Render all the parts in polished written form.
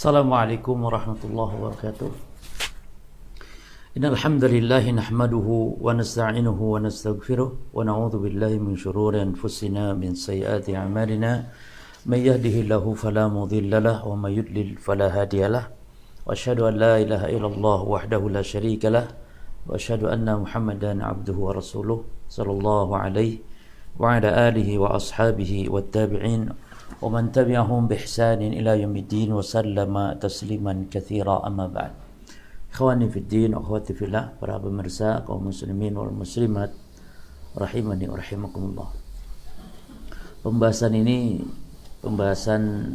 Assalamualaikum warahmatullahi wabarakatuh. Innal hamdalillah nahmaduhu wa nasta'inuhu wa nastaghfiruh wa na'udzu billahi min shururi anfusina min sayyiati a'malina may yahdihillahu fala mudilla lahu wa may yudlil fala hadiyalah wa asyhadu an la ilaha illallah wahdahu la syarika lah wa asyhadu anna Muhammadan abduhu wa rasuluh sallallahu alaihi wa ala alihi wa ashabihi wat tabi'in ومن تبعهم بإحسان إلى يوم الدين وسلم تسليما كثيرا أما بعد. Ikhwani fi din, akhwati fillah, para pemirsa kaum muslimin wal muslimat rahimani wa rahimakumullah. Pembahasan ini pembahasan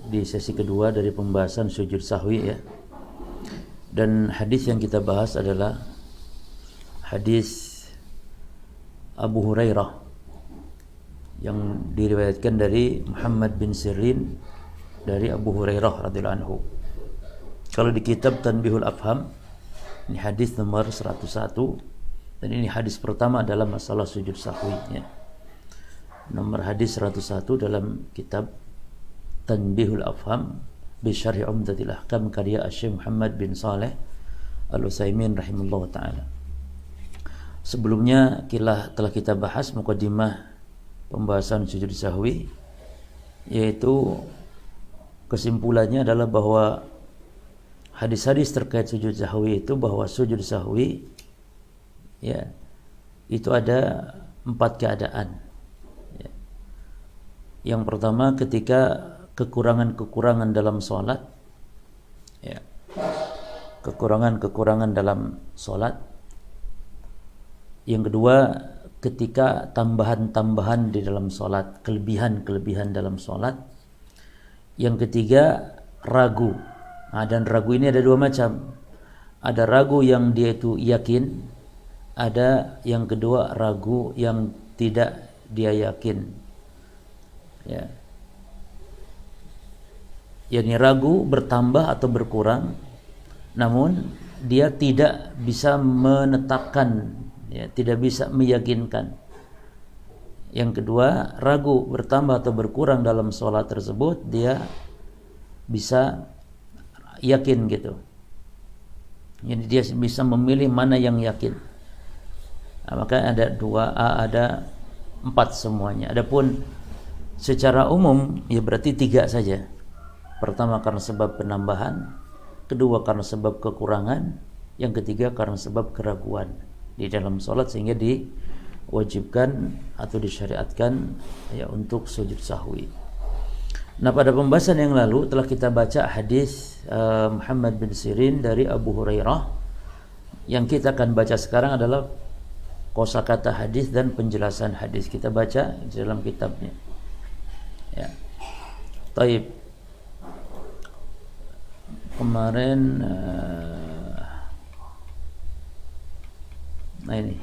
di sesi kedua dari pembahasan sujud sahwi ya. Dan hadis yang kita bahas adalah hadis Abu Hurairah yang diriwayatkan dari Muhammad bin Sirin dari Abu Hurairah radhiyallahu anhu. Kalau di kitab Tanbihul Afham ini hadis nomor 101 dan ini hadis pertama dalam masalah sujud sahwi ya. Nomor hadis 101 dalam kitab Tanbihul Afham bi Syarh Umdatil Ahkam karya Syekh Muhammad bin Shalih Al-Utsaimin rahimahullah taala. Sebelumnya telah kita bahas mukadimah pembahasan sujud sahwi, yaitu kesimpulannya adalah bahwa hadis-hadis terkait sujud sahwi itu bahwa sujud sahwi ya itu ada 4 keadaan ya. Yang pertama ketika kekurangan-kekurangan dalam sholat ya. Kekurangan-kekurangan dalam sholat. Yang kedua ketika tambahan-tambahan di dalam sholat, kelebihan-kelebihan dalam sholat. Yang ketiga ragu. Nah, dan ragu ini ada 2 macam. Ada ragu yang dia itu yakin, ada yang kedua ragu yang tidak dia yakin. Ya. Yani ragu bertambah atau berkurang, namun dia tidak bisa menetapkan ya, tidak bisa meyakinkan. Yang kedua, ragu bertambah atau berkurang dalam sholat tersebut, dia bisa yakin gitu. Jadi dia bisa memilih mana yang yakin. Nah, maka ada 4 semuanya. Adapun secara umum ya berarti 3 saja. Pertama karena sebab penambahan, kedua karena sebab kekurangan, yang ketiga karena sebab keraguan di dalam sholat sehingga diwajibkan atau disyariatkan ya untuk sujud sahwi. Nah, pada pembahasan yang lalu telah kita baca hadis Muhammad bin Sirin dari Abu Hurairah. Yang kita akan baca sekarang adalah kosakata hadis dan penjelasan hadis. Kita baca di dalam kitabnya. Ya. Taib. Kemarin nah ini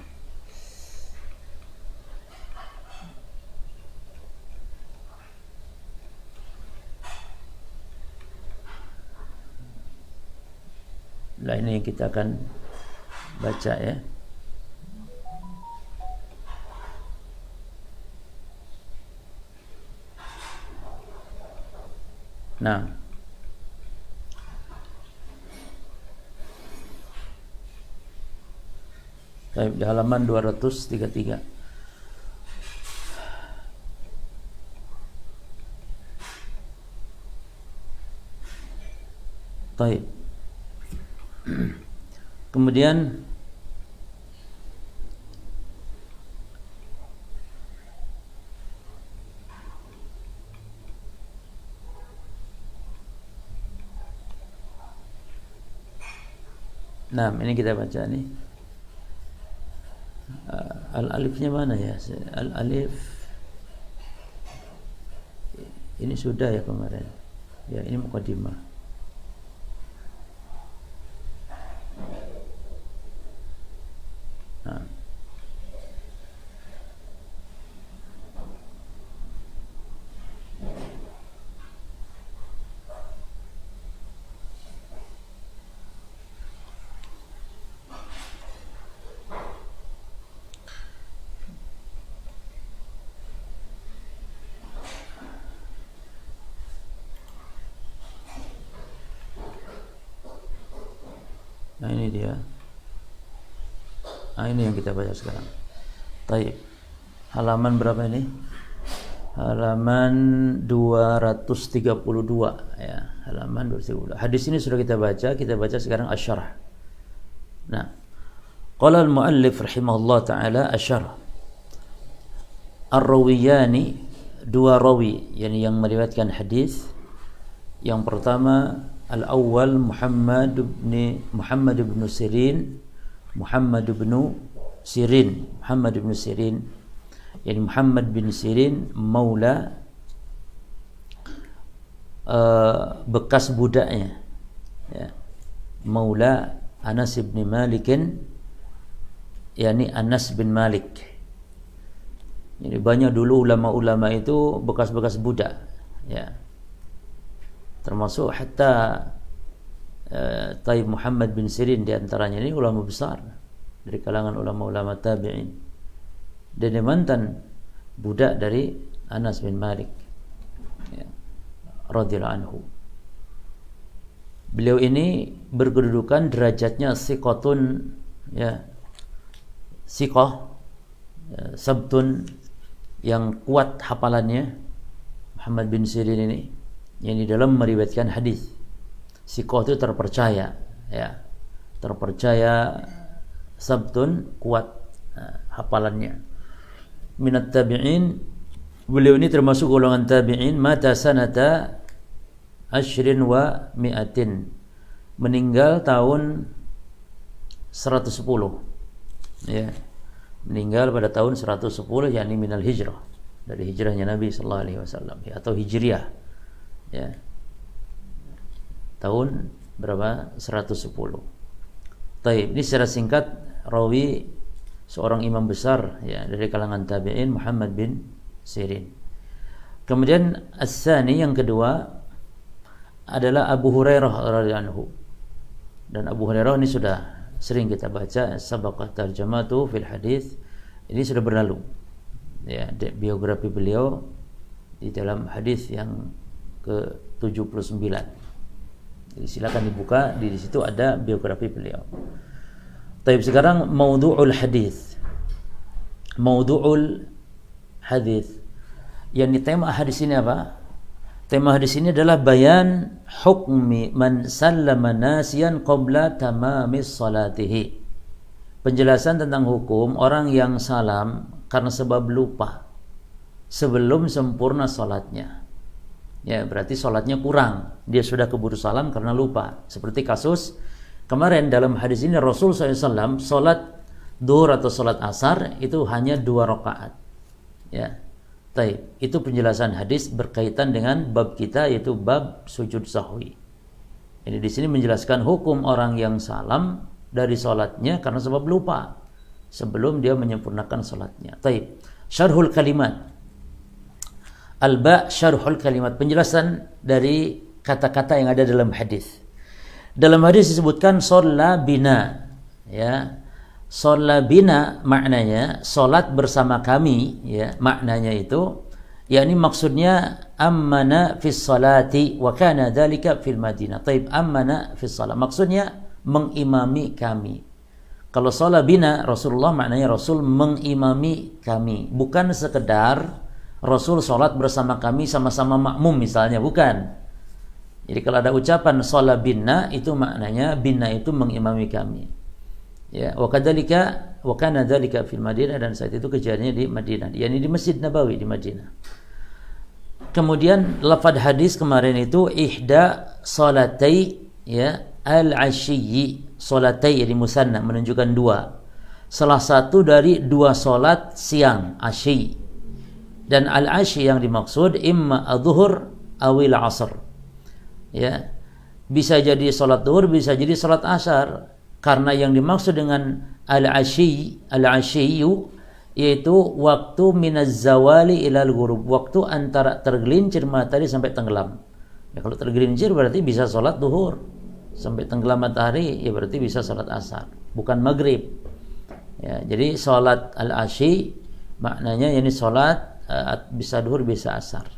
yang kita akan baca ya. Nah, di halaman 233. Baik. Kemudian ini kita baca nih. Al-alifnya mana ya? Al-alif ini sudah ya kemarin. Ya, ini mukadimah. Nah. dia. Ini yang kita baca sekarang. Taib. Halaman berapa ini? Halaman 232 ya. Halaman 232. Hadis ini sudah kita baca sekarang asy-syarh. Nah, qala al-muallif rahimahullah taala asy-syarh. Ar-rawiyani, dua rawi yang meriwayatkan hadis. Yang pertama al-awwal Muhammad bin Sirin, Muhammad bin Sirin maula, bekas budaknya ya. Maula Anas bin Malikin, yakni Anas bin Malik. Jadi banyak dulu ulama-ulama itu bekas-bekas budak ya. Termasuk hatta Taib Muhammad bin Sirin di antaranya ini ulama besar dari kalangan ulama-ulama tabi'in. Dan dia mantan budak dari Anas bin Malik ya, radhiyallahu anhu. Beliau ini berkedudukan derajatnya siqatun ya, siqah ya, sabtun, yang kuat hafalannya Muhammad bin Sirin ini, yang di dalam meriwayatkan hadis. Siqah itu terpercaya ya, terpercaya, sabtun kuat hafalannya. Minat tabi'in, beliau ini termasuk golongan tabi'in. Mata sanata asyrin wa mi'atin, meninggal tahun 110 ya, meninggal pada tahun 110, yakni minal hijrah, dari hijrahnya Nabi sallallahu alaihi wasallam ya, atau hijriah ya, tahun berapa? 110. Taib, ini secara singkat rawi seorang imam besar ya dari kalangan tabi'in, Muhammad bin Sirin. Kemudian as-sani, yang kedua adalah Abu Hurairah radhiyallahu anhu. Dan Abu Hurairah ini sudah sering kita baca, sabaqat tarjamatu fil hadis. Ini sudah berlalu ya, biografi beliau di dalam hadis yang ke-79. Jadi silakan dibuka, di situ ada biografi beliau. Taib, sekarang maudhu'ul hadis. Maudhu'ul hadis. Yang tema hadis ini apa? Tema hadis ini adalah bayan hukmi man sallama nasiyan qabla tamamis salatihi. Penjelasan tentang hukum orang yang salam karena sebab lupa sebelum sempurna salatnya. Ya, berarti salatnya kurang. Dia sudah keburu salam karena lupa. Seperti kasus kemarin dalam hadis ini, Rasul SAW salat duhur atau salat asar itu hanya 2 rakaat. Ya, taib. Itu penjelasan hadis berkaitan dengan bab kita, yaitu bab sujud sahwi. Ini di sini menjelaskan hukum orang yang salam dari salatnya karena sebab lupa sebelum dia menyempurnakan salatnya. Taib. Syarhul kalimat. Al-ba' syarhul kalimat, penjelasan dari kata-kata yang ada dalam hadis. Dalam hadis disebutkan shalla bina ya. Shalla bina maknanya salat bersama kami ya, maknanya itu yakni maksudnya ammana fis salati wa kana dzalika fil Madinah. Taib, ammana fis salat maksudnya mengimami kami. Kalau shalla bina Rasulullah, maknanya Rasul mengimami kami, bukan sekedar Rasul salat bersama kami sama-sama makmum misalnya, bukan. Jadi kalau ada ucapan shalla binna, itu maknanya binna itu mengimami kami. Ya, wa kadzalika wa kana dzalika fil Madinah, dan saat itu kejadiannya di Madinah, yakni di Masjid Nabawi di Madinah. Kemudian lafaz hadis kemarin itu ihda salatai ya al-ashyi, salatai jadi musanna, menunjukkan 2. Salah satu dari 2 salat siang, asyi. Dan al-asyi yang dimaksud imma adzuhur awil asr. Ya, bisa jadi salat zuhur, bisa jadi salat asar, karena yang dimaksud dengan al-asyiyu yaitu waktu minaz zawali ilal ghurub, waktu antara tergelincir matahari sampai tenggelam. Ya, kalau tergelincir berarti bisa salat zuhur, sampai tenggelam matahari ya berarti bisa salat asar, bukan maghrib. Ya, jadi salat al-asyi maknanya yakni salat bisa zuhur bisa asar.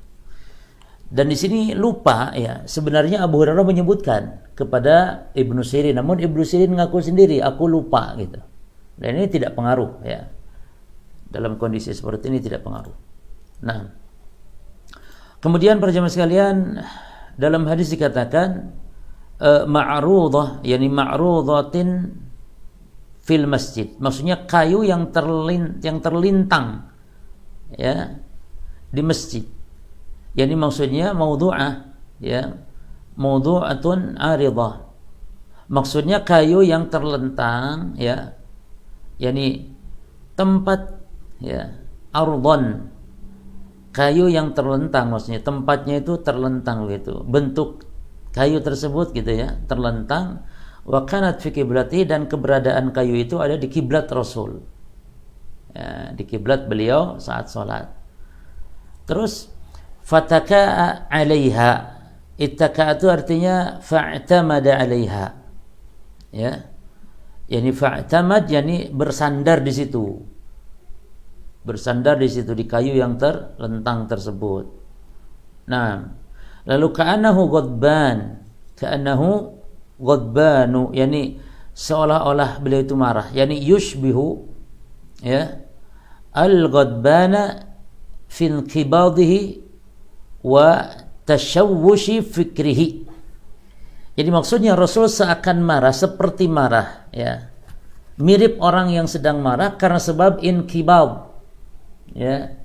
Dan di sini lupa ya, sebenarnya Abu Hurairah menyebutkan kepada Ibnu Sirin, namun Ibnu Sirin ngaku sendiri, aku lupa gitu. Dan ini tidak pengaruh ya. Dalam kondisi seperti ini tidak pengaruh. Nah, kemudian para jemaah sekalian, dalam hadis dikatakan ma'rudah, yani ma'rudatin fil masjid. Maksudnya kayu yang terlintang ya di masjid. Yani maksudnya maudhu'ah ya, maudhu'atun aridah. Maksudnya kayu yang terlentang ya, yani tempat ya, ardhon, kayu yang terlentang, maksudnya tempatnya itu terlentang gitu, bentuk kayu tersebut gitu ya, terlentang. Wa kanat fi qiblati, dan keberadaan kayu itu ada di kiblat Rasul ya, di kiblat beliau saat sholat. Terus fataka'a 'alaiha, ittaka itu artinya fa'tamada 'alaiha ya, yani fa'tamad yani bersandar di situ, bersandar di situ di kayu yang terlentang tersebut. Nah, lalu ka'annahu ghadbanu, yani seolah-olah beliau itu marah, yani yushbihu ya al-ghadbana fil qibadihi wa tashawwushi fikrihi. Jadi maksudnya Rasul seakan marah, seperti marah ya, mirip orang yang sedang marah karena sebab inqibad ya,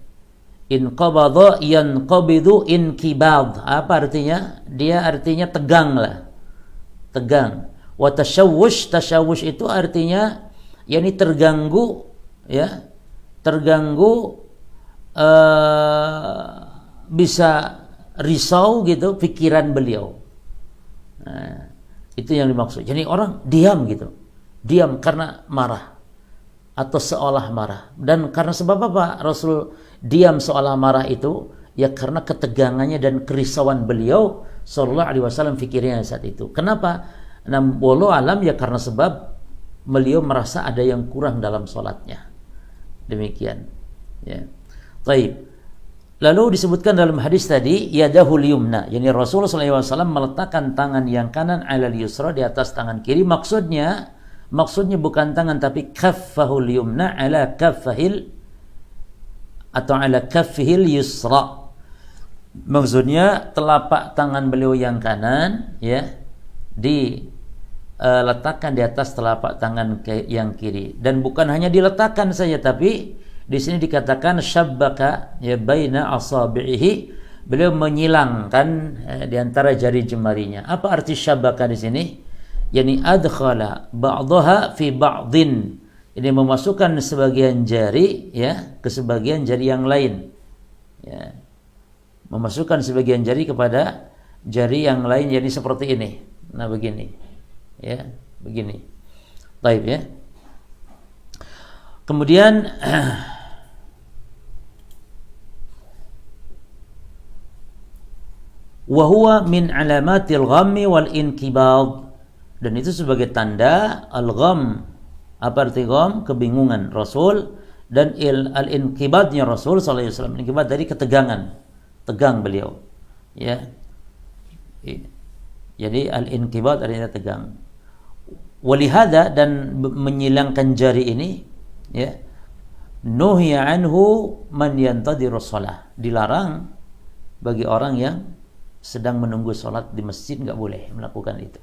inqabadha yanqabidu inqibad. Apa artinya? Dia artinya tegang lah, tegang. Wa tashawwush, tashawwush itu artinya yakni terganggu ya, terganggu bisa risau gitu pikiran beliau. Nah, itu yang dimaksud. Jadi orang diam gitu, diam karena marah atau seolah marah. Dan karena sebab apa Rasul diam seolah marah itu? Ya karena ketegangannya dan kerisauan beliau sallallahu alaihi wasallam fikirnya saat itu. Kenapa? Nah, wallahu alam ya karena sebab beliau merasa ada yang kurang dalam sholatnya. Demikian. Ya. Baik. Lalu disebutkan dalam hadis tadi yadahul yumna, yani Rasulullah SAW meletakkan tangan yang kanan alal yusra, di atas tangan kiri. Maksudnya bukan tangan tapi kaffahul yumna ala kaffahil atau ala kaffihil yusra. Maksudnya telapak tangan beliau yang kanan ya diletakkan di atas telapak tangan yang kiri. Dan bukan hanya diletakkan saja, tapi di sini dikatakan syabbaka ya baina asabihi, beliau menyilangkan di antara jari jemarinya. Apa arti syabbaka di sini? Yani adkhala ba'daha fi ba'din. Ini memasukkan sebagian jari ya ke sebagian jari yang lain. Ya. Memasukkan sebagian jari kepada jari yang lain, jadi seperti ini. Nah, begini. Ya, begini. Baik ya. Kemudian wa huwa min alamatil ghammi wal inqibad, dan itu sebagai tanda al-gham. Apa arti gham? Kebingungan Rasul, dan al-inqibadnya Rasul sallallahu alaihi wasallam. Inqibad dari ketegangan, tegang beliau ya. Jadi al-inqibad artinya tegang. Walihada, dan menyilangkan jari ini ya, nuhiya anhu man yantadiru shalah, dilarang bagi orang yang sedang menunggu sholat di masjid, nggak boleh melakukan itu,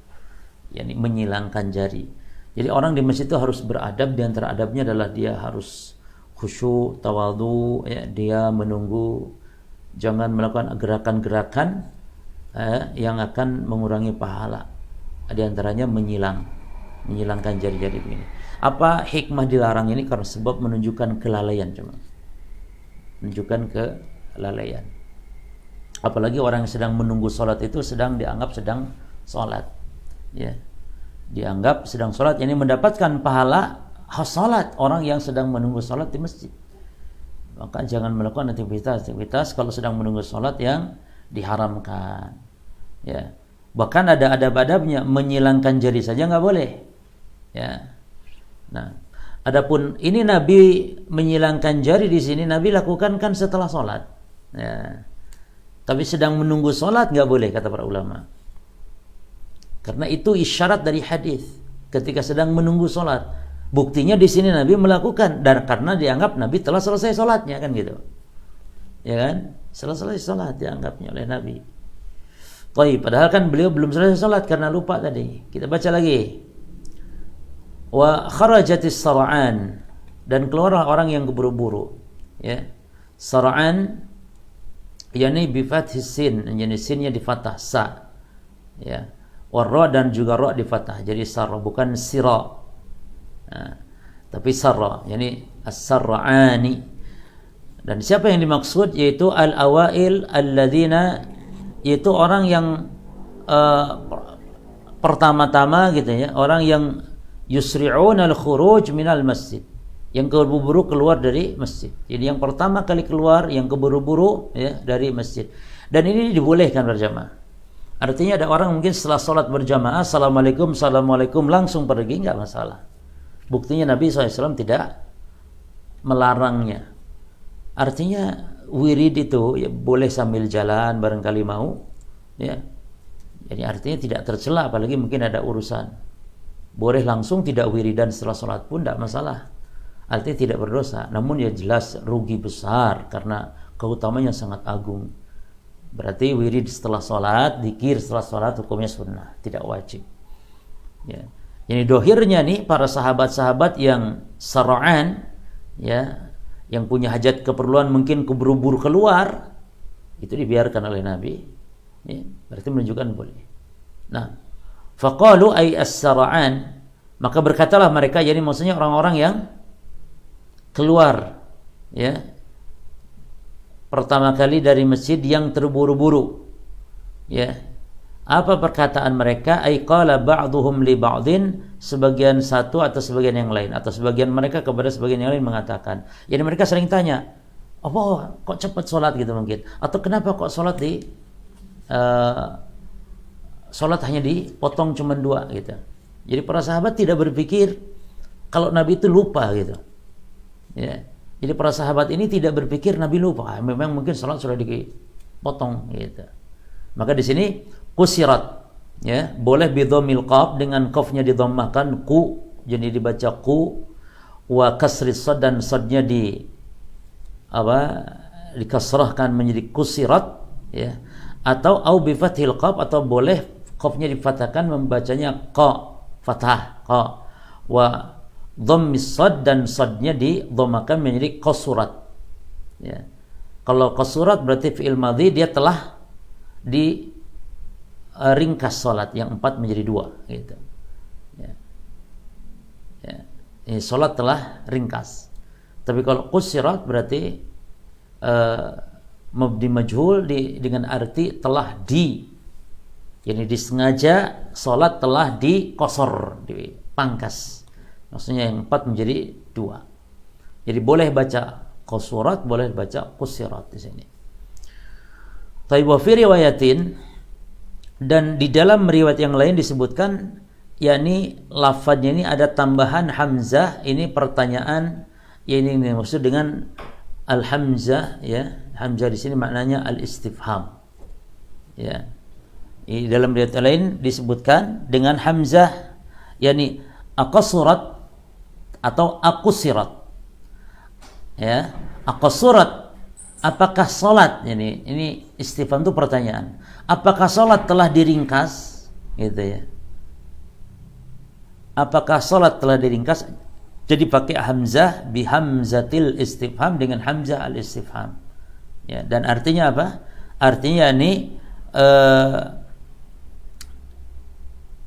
yakni menyilangkan jari. Jadi orang di masjid itu harus beradab. Di antara adabnya adalah dia harus khusyuk, tawadhu ya, dia menunggu, jangan melakukan gerakan-gerakan yang akan mengurangi pahala. Di antaranya menyilangkan jari-jari begini. Apa hikmah dilarang ini? Karena sebab menunjukkan kelalaian, cuma menunjukkan kelalaian. Apalagi orang yang sedang menunggu sholat itu dianggap sedang sholat ya, dianggap sedang sholat, ini mendapatkan pahala sholat orang yang sedang menunggu sholat di masjid. Maka jangan melakukan aktivitas kalau sedang menunggu sholat yang diharamkan ya. Bahkan ada adab-adabnya, menyilangkan jari saja nggak boleh ya. Nah, adapun ini Nabi menyilangkan jari di sini Nabi lakukan kan setelah sholat ya. Tapi sedang menunggu sholat nggak boleh, kata para ulama. Karena itu isyarat dari hadis ketika sedang menunggu sholat. Buktinya di sini Nabi melakukan, dan karena dianggap Nabi telah selesai sholatnya, kan gitu. Ya kan? Selesai sholat dianggapnya oleh Nabi. Padahal kan beliau belum selesai sholat karena lupa tadi. Kita baca lagi. Wa kharajatis sara'an, dan keluarlah orang yang keburu-buru. Ya. Sara'an yakni bi fathis sin, yani sinnya di fathah sa. Ya. Warra, dan juga ra di fathah. Jadi sarra, bukan sira. Nah, tapi sarra, yakni as-sar'ani. Dan siapa yang dimaksud? Yaitu al-awail alladzina, yaitu orang yang pertama-tama gitu ya, orang yang yusri'un al-khuruj minal masjid, yang keburu-buru keluar dari masjid. Jadi yang pertama kali keluar, yang keburu-buru ya dari masjid. Dan ini dibolehkan berjamaah. Artinya ada orang mungkin setelah sholat berjamaah, assalamualaikum, assalamualaikum, langsung pergi, nggak masalah. Buktinya Nabi SAW tidak melarangnya. Artinya wirid itu ya boleh sambil jalan barangkali mau, ya. Jadi artinya tidak tercela, apalagi mungkin ada urusan. Boleh langsung tidak wiridan setelah sholat pun tidak masalah. Artinya tidak berdosa. Namun ya jelas rugi besar karena keutamanya sangat agung. Berarti wirid setelah sholat, zikir setelah sholat hukumnya sunnah, tidak wajib. Ya. Jadi dohirnya nih para sahabat-sahabat yang sara'an, ya, yang punya hajat keperluan mungkin keburu-buru keluar, itu dibiarkan oleh Nabi, ya, berarti menunjukkan boleh. Nah, faqalu ay as-sara'an, maka berkatalah mereka, jadi maksudnya orang-orang yang keluar, ya, pertama kali dari masjid yang terburu-buru, ya. Apa perkataan mereka? Ay qala ba'dhum li ba'din, sebagian satu atau sebagian yang lain, atau sebagian mereka kepada sebagian yang lain mengatakan. Jadi mereka sering tanya, apa kok cepat sholat gitu mungkin, atau kenapa kok sholat sholat hanya dipotong cuma 2 gitu. Jadi para sahabat tidak berpikir kalau Nabi itu lupa gitu. Ya. Jadi para sahabat ini tidak berpikir Nabi lupa, memang mungkin sholat sudah dipotong gitu. Maka di sini kusirat, ya, boleh bidhammil qaf, dengan qafnya didhammahkan ku, jadi dibaca ku, wa kasris sad, dan sadnya dikasrahkan menjadi kusirat, ya, atau au bi fathil qaf, atau boleh qafnya difathahkan membacanya qa, fathah qa, wa dhammis sad, dan sadnya didhammakan menjadi qasurat, ya. Kalau qasurat berarti fi'il madhi, dia telah di ringkas sholat yang 4 menjadi 2 gitu. Ya. Ya. Ini sholat telah ringkas. Tapi kalau qusirat berarti mabni majhul dengan arti telah yani disengaja sholat telah dikosor, dipangkas. Maksudnya yang 4 menjadi 2. Jadi boleh baca qusurat, boleh baca qusirat di sini. Tapi wa fi riwayatin, dan di dalam riwayat yang lain disebutkan, yakni lafadznya ini ada tambahan hamzah. Ini pertanyaan, ya, ini maksud dengan al-hamzah, ya. Hamzah di sini maknanya al-istifham, ya. Di dalam riwayat lain disebutkan dengan hamzah, yakni aqasurat atau akusirat, ya. Aqasurat, apakah salat, ini istifham itu pertanyaan. Apakah salat telah diringkas? Gitu ya. Apakah salat telah diringkas? Jadi pakai hamzah bi hamzatil istifham, dengan hamzah al istifham. Ya, dan artinya apa? Artinya ini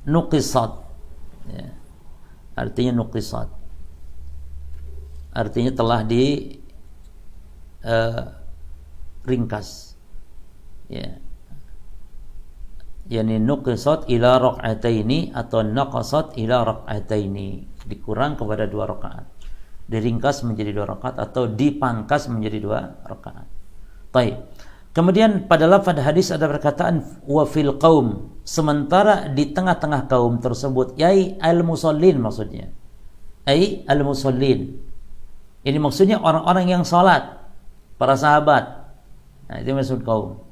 nuqisat. Ya. Artinya nuqisat. Artinya telah di ringkas. Ya. Yani nuqisat ila rak'ataini, atau naqasat ila rak'ataini, dikurang kepada 2 rakaat, diringkas menjadi 2 rakaat, atau dipangkas menjadi 2 rakaat. Baik. Kemudian pada lafaz hadis ada perkataan wa fil qaum, sementara di tengah-tengah kaum tersebut, yai al-musallin, maksudnya ai al-musallin. Ini maksudnya orang-orang yang salat, para sahabat. Nah, itu maksud kaum.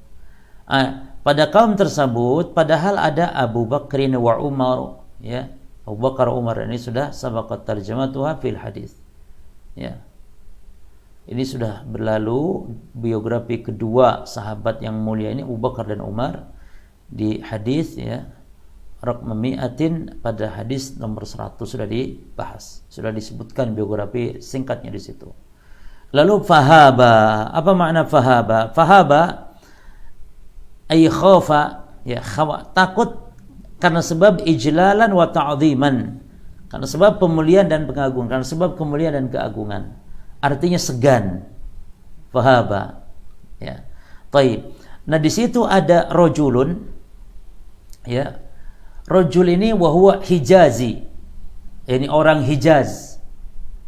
Pada kaum tersebut padahal ada Abu Bakrin wa Umar, ya. Abu Bakar Umar ini sudah sabaqat tarjamatuha fil hadis. Ya. Ini sudah berlalu biografi kedua sahabat yang mulia ini Abu Bakar dan Umar di hadis, ya. Raqam mi'atin, pada hadis nomor 100 sudah dibahas, sudah disebutkan biografi singkatnya di situ. Lalu fahaba, apa makna fahaba? Fahaba ay khafa, ya, takut karena sebab ijlalan wa ta'dhiman, karena sebab pemuliaan dan pengagungan, karena sebab kemuliaan dan keagungan. Artinya segan. Fahaba, ya. Taib. Nah, di situ ada rajulun, ya. Rajul ini wa huwa Hijazi. Ini orang Hijaz.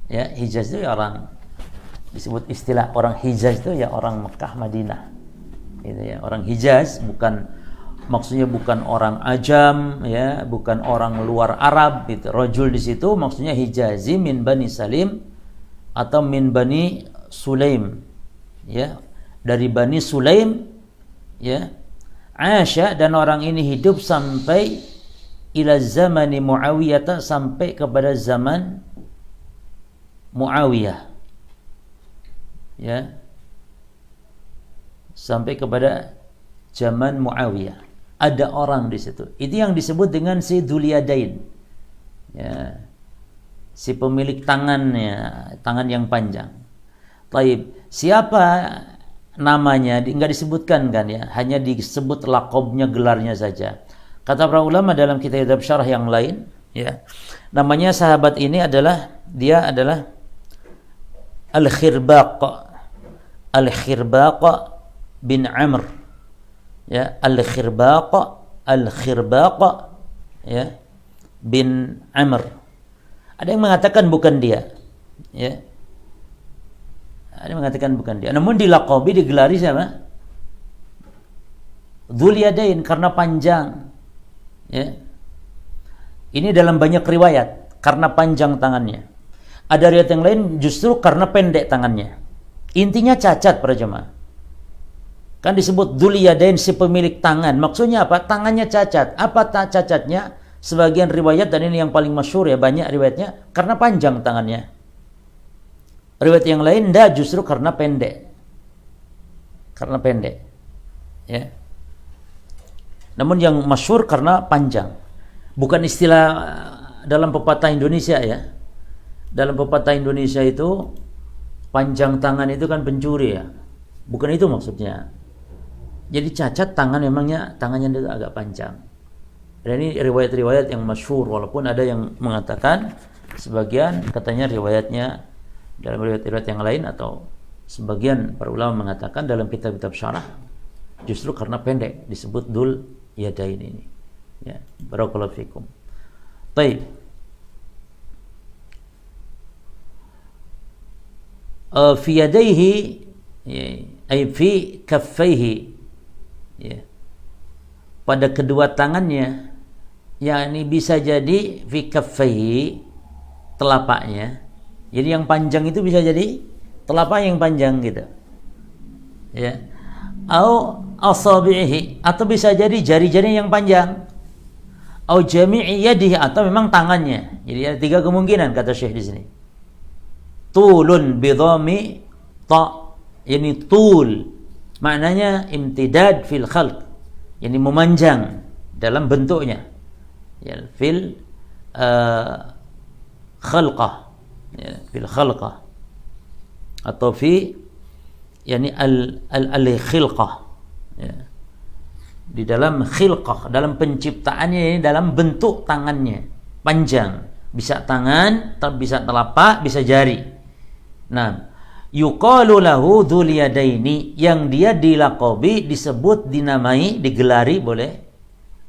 Ya, Hijaz itu ya orang, disebut istilah orang Hijaz itu ya orang Mekah Madinah. Gitu ya, orang Hijaz maksudnya bukan orang Ajam, ya, bukan orang luar Arab gitu. Rajul di situ maksudnya Hijazi min Bani Salim atau min Bani Sulaim, ya, dari Bani Sulaim, ya. Asya, dan orang ini hidup sampai ila zamani Muawiyah, sampai kepada zaman Muawiyah, ya, sampai kepada zaman Muawiyah. Ada orang di situ. Itu yang disebut dengan si Dzuliyadain, ya, si pemilik tangannya, tangan yang panjang. Taib. Siapa namanya? Enggak disebutkan kan, ya, hanya disebut laqabnya, gelarnya saja. Kata para ulama dalam kitab syarah yang lain, ya, namanya sahabat ini adalah Al-Khirbaq bin Amr, ya, Al-Khirbaq, ya, bin Amr. Ada yang mengatakan bukan dia, ya. Ada yang mengatakan bukan dia. Namun dilaqabi, digelari siapa? Dzuliyadain, karena panjang. Ya. Ini dalam banyak riwayat karena panjang tangannya. Ada riwayat yang lain justru karena pendek tangannya. Intinya cacat para jemaah. Kan disebut Dzuliyadain, si pemilik tangan. Maksudnya apa? Tangannya cacat. Apa cacatnya? Sebagian riwayat, dan ini yang paling masyhur, ya, banyak riwayatnya, karena panjang tangannya. Riwayat yang lain justru karena pendek. Karena pendek. Ya. Namun yang masyhur karena panjang. Bukan istilah dalam pepatah Indonesia, ya. Dalam pepatah Indonesia itu panjang tangan itu kan pencuri, ya. Bukan itu maksudnya. Jadi cacat tangan, memangnya tangannya itu agak panjang. Dan ini riwayat-riwayat yang masyhur, walaupun ada yang mengatakan sebagian katanya riwayatnya dalam riwayat-riwayat yang lain, atau sebagian para ulama mengatakan dalam kitab-kitab syarah justru karena pendek disebut Dzuliyadain ini. Ya, barakallahu fikum. Baik. Fi yadayhi, ay fi kaffaihi, ya, pada kedua tangannya, yakni bisa jadi fi kaffaihi, telapaknya. Jadi yang panjang itu bisa jadi telapak yang panjang gitu, ya. Au asabihi, atau bisa jadi jari-jari yang panjang. Au jami'i yadihi, atau memang tangannya. Jadi ada tiga kemungkinan kata Syekh di sini. Tulun bidhami ta, yani tul maknanya imtidad fil khalq, yani memanjang dalam bentuknya, ya, fil khalqah, ya, fil khalqah, atau fi, yani al-khilqah, ya, di dalam khilqah, dalam penciptaannya, ini dalam bentuk tangannya panjang, bisa tangan, bisa telapak, bisa jari. Nah, yuqalu lahu Dzuliyadaini, yang dia dilaqabi, disebut, dinamai, digelari, boleh,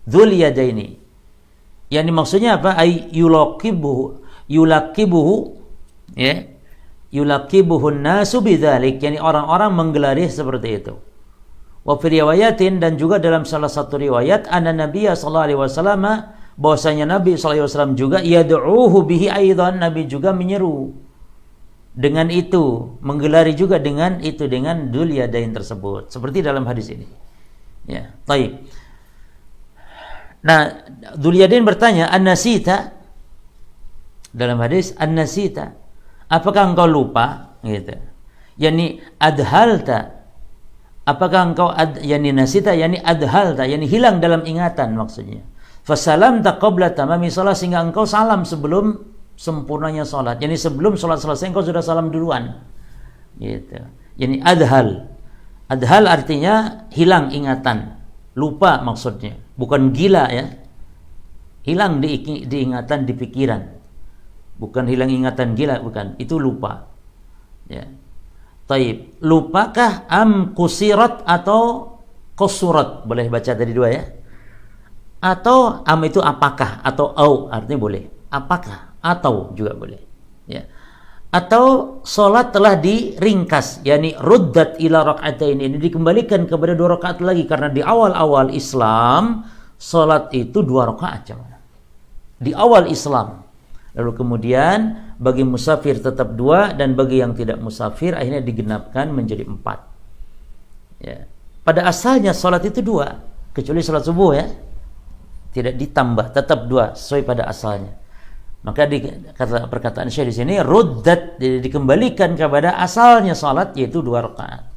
Dzuliyadaini. Yani maksudnya apa? Ay yulaqibuhu, ya, yulaqibuhun nasu bidzalik, yani orang-orang menggelari seperti itu. Wa fi riwayatin, dan juga dalam salah satu riwayat, anna Nabiya sallallahu alaihi wasallam, bahwasanya Nabi sallallahu alaihi wasallam juga yad'uhu bihi aidan, Nabi juga menyeru dengan itu, menggelari juga dengan itu, dengan Dzuliyadain tersebut, seperti dalam hadis ini. Ya, baik. Nah, Dzul-Yadain bertanya, "An-nasita?" Dalam hadis, "An-nasita?" Apakah engkau lupa? Gitu. Yani adhalta. Apakah engkau yani nasita, yani adhalta, yani hilang dalam ingatan maksudnya. Fasalamta qabla tamami shalah, sehingga engkau salam sebelum sempurnanya salat. Yani sebelum salat selesai engkau sudah salam duluan. Gitu. Yani adhal. Adhal artinya hilang ingatan, lupa maksudnya. Bukan gila ya. Hilang di ingatan, di pikiran. Bukan hilang ingatan gila, bukan. Itu lupa. Ya. Taib. Lupakah am kusirat atau kusurat? Boleh baca tadi dua ya. Atau am itu apakah atau au artinya boleh. Apakah atau juga boleh. Ya. Atau salat telah diringkas, yakni ruddat ila rakaatain, ini dikembalikan kepada 2 rakaat lagi karena di awal-awal Islam salat itu 2 rakaat cuman. Di awal Islam. Lalu kemudian bagi musafir tetap 2 dan bagi yang tidak musafir akhirnya digenapkan menjadi 4. Ya. Pada asalnya salat itu 2, kecuali salat subuh ya. Tidak ditambah, tetap 2 sesuai pada asalnya. Maka kata perkataan Syekh di sini ruddat, dikembalikan kepada asalnya salat yaitu 2 rakaat.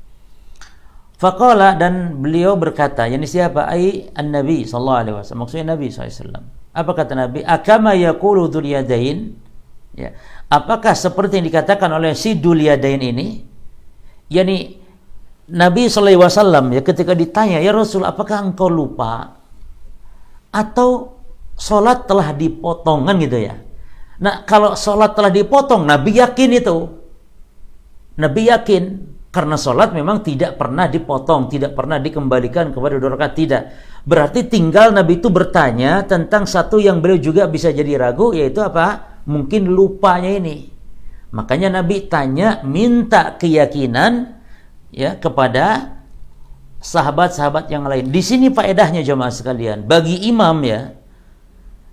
Faqala, dan beliau berkata, yani siapa? Ai an-nabi sallallahu alaihi wasallam, maksudnya Nabi sallallahu alaihi wasallam. Apa kata Nabi? Akama yaqulu Dzul-Yadain, ya. Apakah seperti yang dikatakan oleh si Dzul-Yadain ini? Yani Nabi sallallahu alaihi wasallam ya ketika ditanya, "Ya Rasul, apakah engkau lupa atau salat telah dipotong?" Kan gitu ya. Nah, kalau salat telah dipotong, Nabi yakin itu. Nabi yakin karena salat memang tidak pernah dipotong, tidak pernah dikembalikan kepada 2 rakaat, tidak. Berarti tinggal Nabi itu bertanya tentang satu yang beliau juga bisa jadi ragu, yaitu apa? Mungkin lupanya ini. Makanya Nabi tanya, minta keyakinan ya kepada sahabat-sahabat yang lain. Di sini faedahnya jemaah sekalian, bagi imam ya,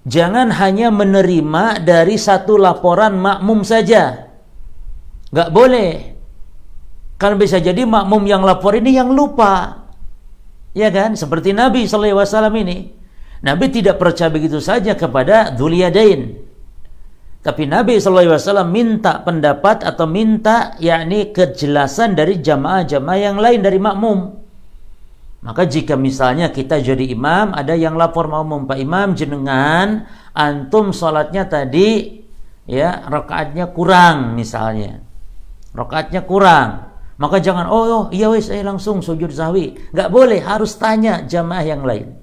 jangan hanya menerima dari satu laporan makmum saja. Gak boleh. Kan bisa jadi makmum yang lapor ini yang lupa. Ya kan? Seperti Nabi SAW ini. Nabi tidak percaya begitu saja kepada Dzul-Yadain. Tapi Nabi SAW minta pendapat atau minta yakni kejelasan dari jamaah-jamaah yang lain dari makmum. Maka jika misalnya kita jadi imam, ada yang lapor makmum, "Pak Imam, jenengan antum salatnya tadi ya rakaatnya kurang misalnya. Rakaatnya kurang." Maka jangan iya wes saya langsung sujud sahwi. Enggak boleh, harus tanya jamaah yang lain.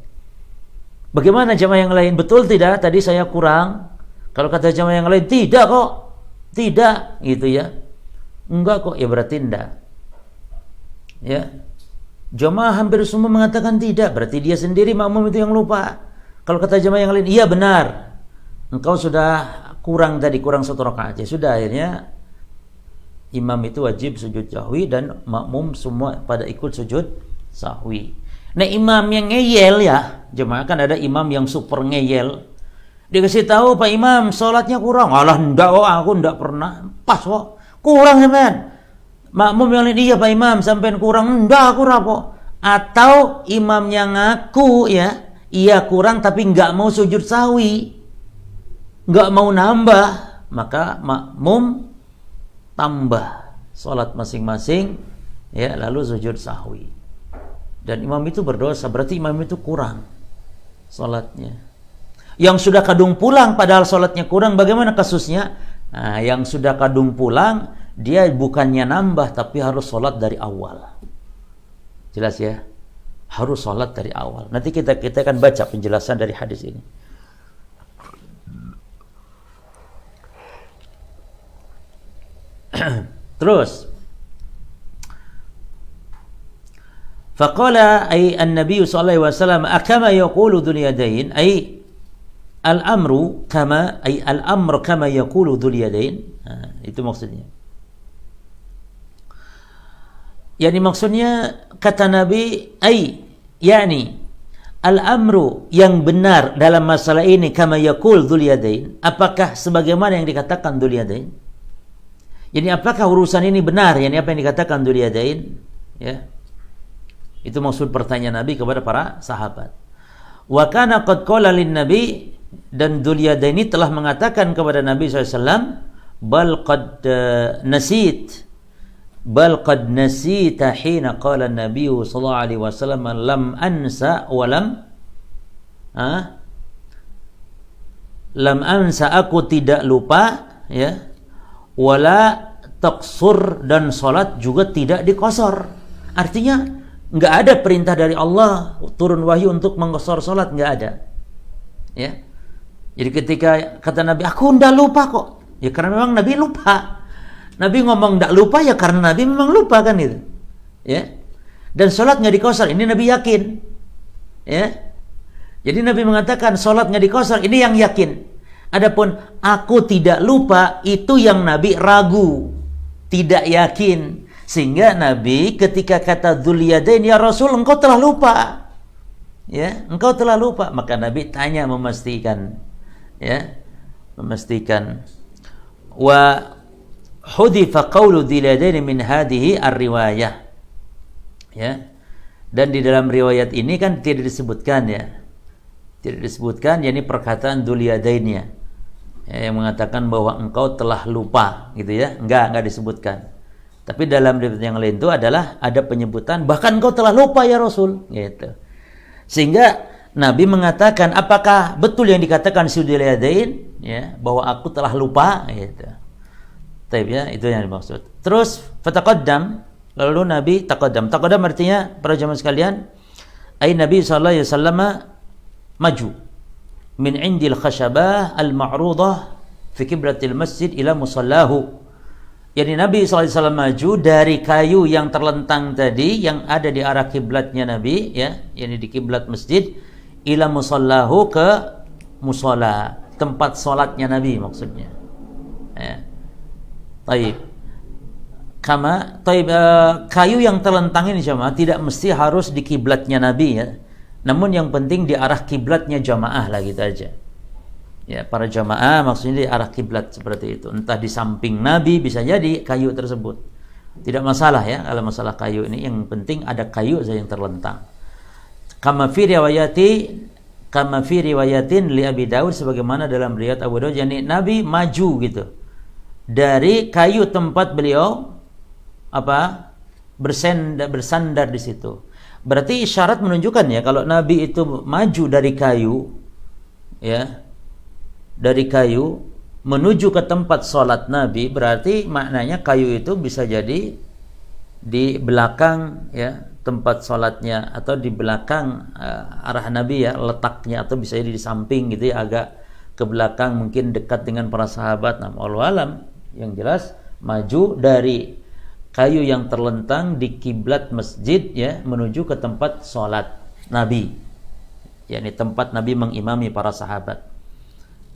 Bagaimana jamaah yang lain? Betul tidak tadi saya kurang? Kalau kata jamaah yang lain, "Tidak kok." Tidak, gitu ya. "Enggak kok." Ya berarti enggak. Ya. Jamaah hampir semua mengatakan tidak, berarti dia sendiri makmum itu yang lupa. Kalau kata jamaah yang lain, "Iya benar, engkau sudah kurang tadi, kurang 1 rakaat." Ya sudah, akhirnya imam itu wajib sujud sahwi dan makmum semua pada ikut sujud sahwi. Nah, imam yang ngeyel ya, jemaah, kan ada imam yang super ngeyel. Dikasih tahu, "Pak Imam, sholatnya kurang." "Alah, enggak kok, aku enggak pernah. Pas kok. Kurang ya, men." Makmum yang lain, "Iya Pak Imam, sampean kurang." "Enggak, kurang kok." Atau imam yang ngaku ya, iya kurang tapi enggak mau sujud sahwi, enggak mau nambah, maka makmum tambah sholat masing-masing ya, lalu sujud sahwi. Dan imam itu berdosa, berarti imam itu kurang sholatnya. Yang sudah kadung pulang padahal sholatnya kurang, bagaimana kasusnya? Nah, yang sudah kadung pulang, dia bukannya nambah tapi harus sholat dari awal. Jelas ya? Harus sholat dari awal. Nanti kita akan baca penjelasan dari hadis ini. Terus faqala ay an-nabiy sallallahu alaihi wasallam akama yaqulu Dzul-Yadain ay al-amru kama ay al-amr kama yaqulu Dzul-Yadain. Itu maksudnya. Yani maksudnya kata Nabi ay yani al-amru yang benar dalam masalah ini kama yaqul Dzul-Yadain, apakah sebagaimana yang dikatakan Dzul-Yadain? Jadi apakah urusan ini benar? Yani apa yang dikatakan Dzul-Yadain? Ya. Itu maksud pertanyaan Nabi kepada para sahabat. Wa kana qad qala lin Nabi, dan Dzul-Yadaini telah mengatakan kepada Nabi SAW, bal qad nasita hina qala Nabi sallallahu alaihi wasallam lam ansa wa lam ansa, aku tidak lupa, ya, wala taqsur, dan salat juga tidak dikosor. Artinya enggak ada perintah dari Allah turun wahyu untuk mengkosor salat, enggak ada. Ya. Jadi ketika kata Nabi, aku ndak lupa kok. Ya karena memang Nabi lupa. Nabi ngomong ndak lupa ya karena Nabi memang lupa, kan itu. Ya. Dan salat nggak dikosor, ini Nabi yakin. Ya. Jadi Nabi mengatakan salat nggak dikosor, ini yang yakin. Adapun aku tidak lupa, itu yang Nabi ragu, tidak yakin. Sehingga Nabi ketika kata Dzul-Yadain, ya Rasul, engkau telah lupa. Ya, engkau telah lupa. Maka Nabi tanya, memastikan. Ya, memastikan. Wa hudifa qawlu Dzul-Yadain min hadhihi ar-riwayah. Ya. Dan di dalam riwayat ini kan tidak disebutkan, ya. Tidak disebutkan, yakni perkataan Dzul-Yadainnya, ya, yang mengatakan bahwa engkau telah lupa, gitu ya. Enggak disebutkan. Tapi dalam riwayat yang lain itu adalah ada penyebutan bahkan engkau telah lupa ya Rasul, gitu. Sehingga Nabi mengatakan, apakah betul yang dikatakan Dzul-Yadain, ya, bahwa aku telah lupa, gitu. Taib, ya, itu yang dimaksud. Terus fataqaddam, lalu Nabi taqaddam. Taqaddam artinya para jamaah sekalian, ay Nabi sallallahu alaihi wasallam maju min indil khashabah al-ma'rudah fi qiblatil masjid ila musallahu. Yani Nabi SAW maju dari kayu yang terlentang tadi, yang ada di arah kiblatnya Nabi, ya, yani di kiblat masjid, ila musallahu, ke musalla, tempat salatnya Nabi maksudnya. Ya. Taib. Kayu yang terlentang ini jamaah tidak mesti harus di kiblatnya Nabi, ya. Namun yang penting di arah kiblatnya jamaah lah, gitu aja. Ya, para jamaah maksudnya di arah kiblat seperti itu. Entah di samping Nabi, bisa jadi kayu tersebut. Tidak masalah, ya, kalau masalah kayu ini, yang penting ada kayu saja yang terlentang. Kama fi riwayatin li Abi Daud, sebagaimana dalam riwayat Abu Daud, yakni Nabi maju gitu dari kayu tempat beliau bersandar di situ. Berarti isyarat menunjukkan, ya, kalau Nabi itu maju dari kayu, ya, dari kayu menuju ke tempat sholat Nabi, berarti maknanya kayu itu bisa jadi di belakang, ya, tempat sholatnya, atau di belakang arah Nabi, ya, letaknya, atau bisa jadi di samping gitu, ya, agak ke belakang, mungkin dekat dengan para sahabat. Nah, wallahu alam, yang jelas maju dari kayu yang terlentang di kiblat masjid, ya, menuju ke tempat sholat Nabi, yakni tempat Nabi mengimami para sahabat.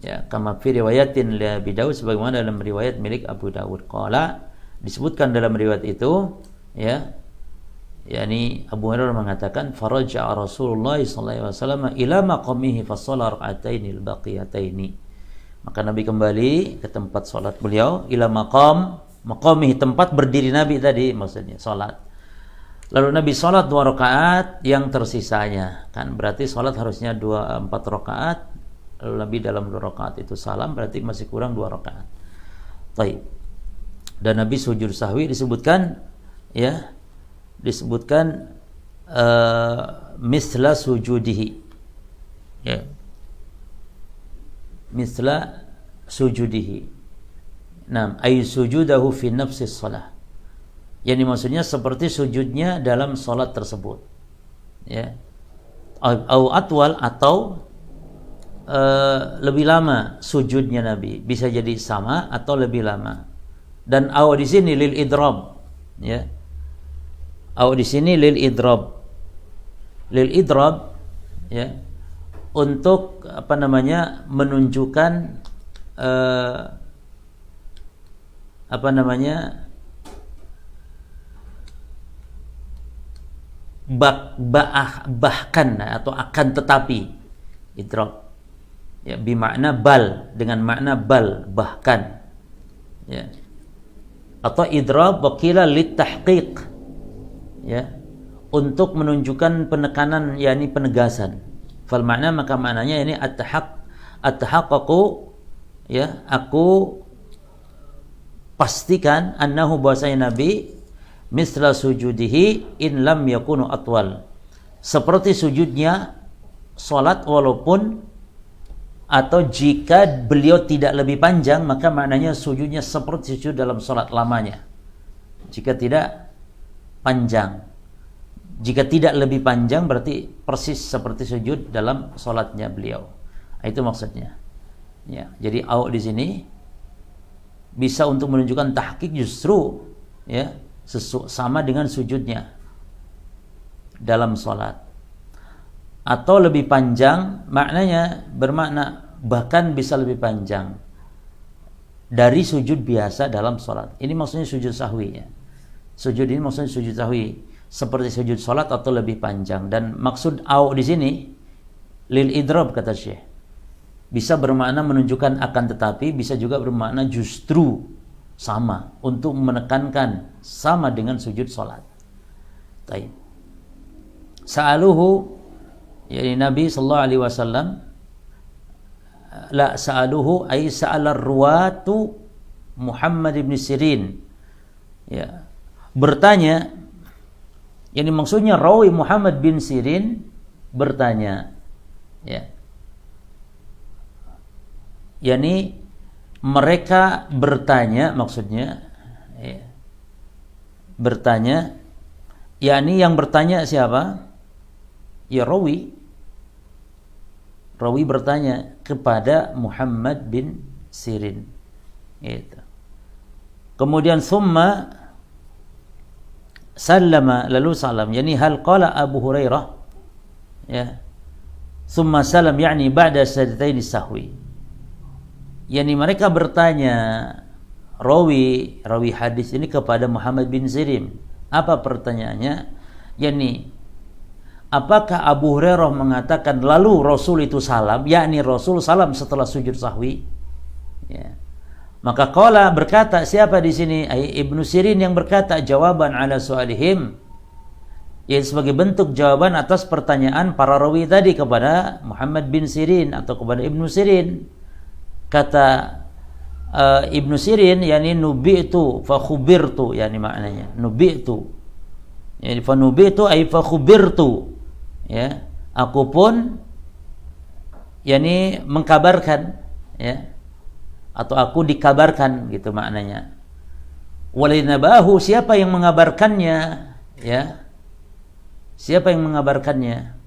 Ya, kama fi riwayatin li Abi Daud, sebagaimana dalam riwayat milik Abu Dawud. Qala, disebutkan dalam riwayat itu, ya, yakni Abu Hurairah mengatakan, faraja'a Rasulullah sallallahu alaihi wasallam ila maqamihi fa shalla rak'ataini al-baqiyataini. Maka Nabi kembali ke tempat salat beliau, ila maqamihi, tempat berdiri Nabi tadi, maksudnya salat. Lalu Nabi salat 2 rakaat yang tersisanya. Kan berarti salat harusnya 4 rakaat. Lalu Nabi dalam 2 rakaat itu salam, berarti masih kurang 2 rakaat. Baik. Dan Nabi sujud sahwi disebutkan, ya, disebutkan misla sujudihi, ya, misla sujudihi. Nah, ay sujudahu fi nafsis shalah. Yani maksudnya seperti sujudnya dalam salat tersebut, ya. Au atwal, atau lebih lama sujudnya Nabi, bisa jadi sama atau lebih lama. Dan au di sini lil idrab, ya. Au di sini lil idrab, ya, untuk menunjukkan bahkan atau akan tetapi, idrab, ya, bimakna bal, dengan makna bal, bahkan, ya, atau idrab wakila lit tahqiq, ya, untuk menunjukkan penekanan, yakni penegasan. Fal makna, maka maknanya ini at-tahaqqaqu, ya, aku pastikan annahu, bahwasanya Nabi misla sujudihi in lam yakunu atwal, seperti sujudnya salat walaupun atau jika beliau tidak lebih panjang, maka maknanya sujudnya seperti sujud dalam salat lamanya. Jika tidak panjang, jika tidak lebih panjang berarti persis seperti sujud dalam salatnya beliau. Itu maksudnya. Ya, jadi au di sini bisa untuk menunjukkan tahqiq, justru ya sama dengan sujudnya dalam salat. Atau lebih panjang, maknanya bermakna bahkan bisa lebih panjang dari sujud biasa dalam salat. Ini maksudnya sujud sahwi, ya. Sujud ini maksudnya sujud sahwi, seperti sujud salat atau lebih panjang. Dan maksud au di sini lil idrab, kata Syekh. Bisa bermakna menunjukkan akan tetapi, bisa juga bermakna justru sama, untuk menekankan sama dengan sujud salat. Baik. Sa'aluhu, yakni Nabi sallallahu alaihi wasallam, la sa'aluhu ay sa'alar ruwatu Muhammad ibn Sirin, ya, bertanya, yakni maksudnya rawi Muhammad bin Sirin bertanya, ya, yakni mereka bertanya, maksudnya ya, bertanya, yakni yang bertanya siapa? Ya rawi bertanya kepada Muhammad bin Sirin, gitu. Kemudian summa sallama, lalu salam, yakni hal qala Abu Hurairah, ya, summa salam, yakni ba'da sajdatain sahwi. Yani mereka bertanya, rawi hadis ini kepada Muhammad bin Sirin. Apa pertanyaannya? Yani apakah Abu Hurairah mengatakan lalu Rasul itu salam, yakni Rasul salam setelah sujud sahwi? Ya. Maka qala, berkata siapa di sini? Ibnu Sirin yang berkata, jawaban ala su'alihim, yaitu sebagai bentuk jawaban atas pertanyaan para rawi tadi kepada Muhammad bin Sirin atau kepada Ibnu Sirin. Kata Ibnu Sirin, yakni nubi'tu fa khubirtu, yakni maknanya nubi'tu, yani fa nubi'tu ay fa khubirtu, ya, aku pun yakni mengkabarkan, ya, atau aku dikabarkan, gitu maknanya. Walinabahu, siapa yang mengabarkannya, ya, siapa yang mengabarkannya?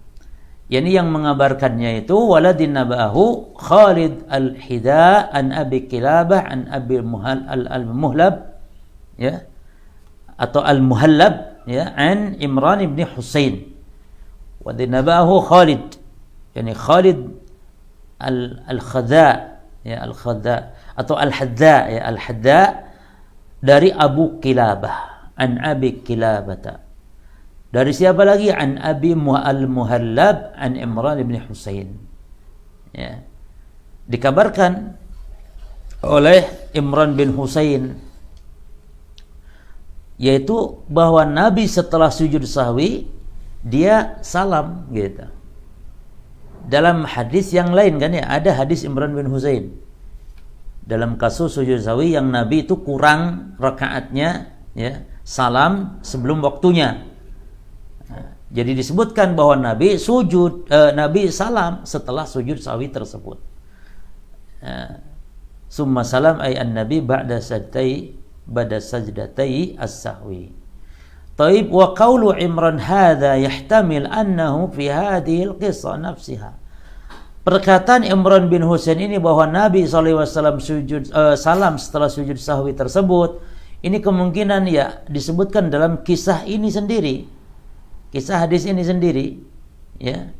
Yani yang mengabarkannya itu waladin nabahu Khalid al-Hida an Abi Kilabah an Abi al-Muhlab, ya, atau al-Muhallab, ya, an Imran ibn Husain. Waladin nabahu Khalid, yani Khalid al-Khadha, ya, al-Khadha atau al-Hadda, ya, al-Hadda dari Abu Kilabah an Abi Kilabata. Dari siapa lagi? An Abi al-Muhallab an Imran bin Husain. Ya. Dikabarkan oleh Imran bin Husain, yaitu bahwa Nabi setelah sujud sahwi dia salam, gitu. Dalam hadis yang lain kan, ya, ada hadis Imran bin Husain dalam kasus sujud sahwi yang Nabi itu kurang rakaatnya, ya, salam sebelum waktunya. Jadi disebutkan bahwa Nabi salam setelah sujud sahwi tersebut. Summa salam ay an-nabi ba'da sajdatai as-sahwi. Taib, wa qawlu Imran hadha yahtamil annahu fi hadhihi al-qissah nafsiha. Perkataan Imran bin Husain ini bahwa Nabi SAW salam setelah sujud sahwi tersebut, ini kemungkinan, ya, disebutkan dalam kisah ini sendiri, kisah hadis ini sendiri, ya.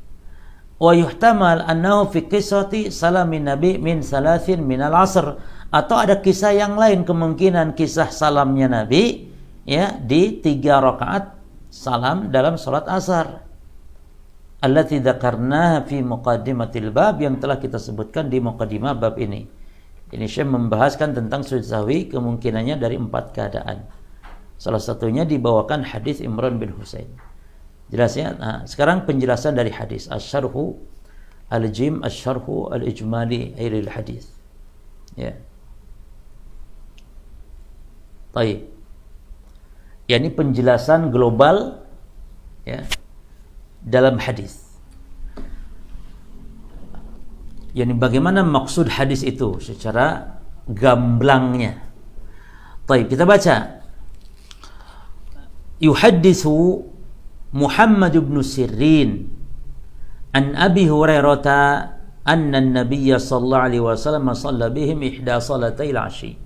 Wa yuhtamal annahu fi qissati salamin nabi min salasin min al-asr, atau ada kisah yang lain, kemungkinan kisah salamnya Nabi, ya, di 3 rakaat salam dalam salat asar. Allati dzakarnaha fi muqaddimatil bab, yang telah kita sebutkan di muqaddimah bab ini. Ini Syekh membahaskan tentang sujud sahwi, kemungkinannya dari 4 keadaan. Salah satunya dibawakan hadis Imran bin Husain. Jelas ya? Nah, sekarang penjelasan dari hadis. Asy-syarhu al-jim asy-syarhu al-ijmali lil hadis. Ya. Baik. Ya, ini penjelasan global ya dalam hadis. Yani bagaimana maksud hadis itu secara gamblangnya. Baik, kita baca. Yuhadditsu Muhammad bin Sirin an Abi Hurairah anna an-nabiy sallallahu alaihi wasallam shalla bihim ihda salatil 'asy.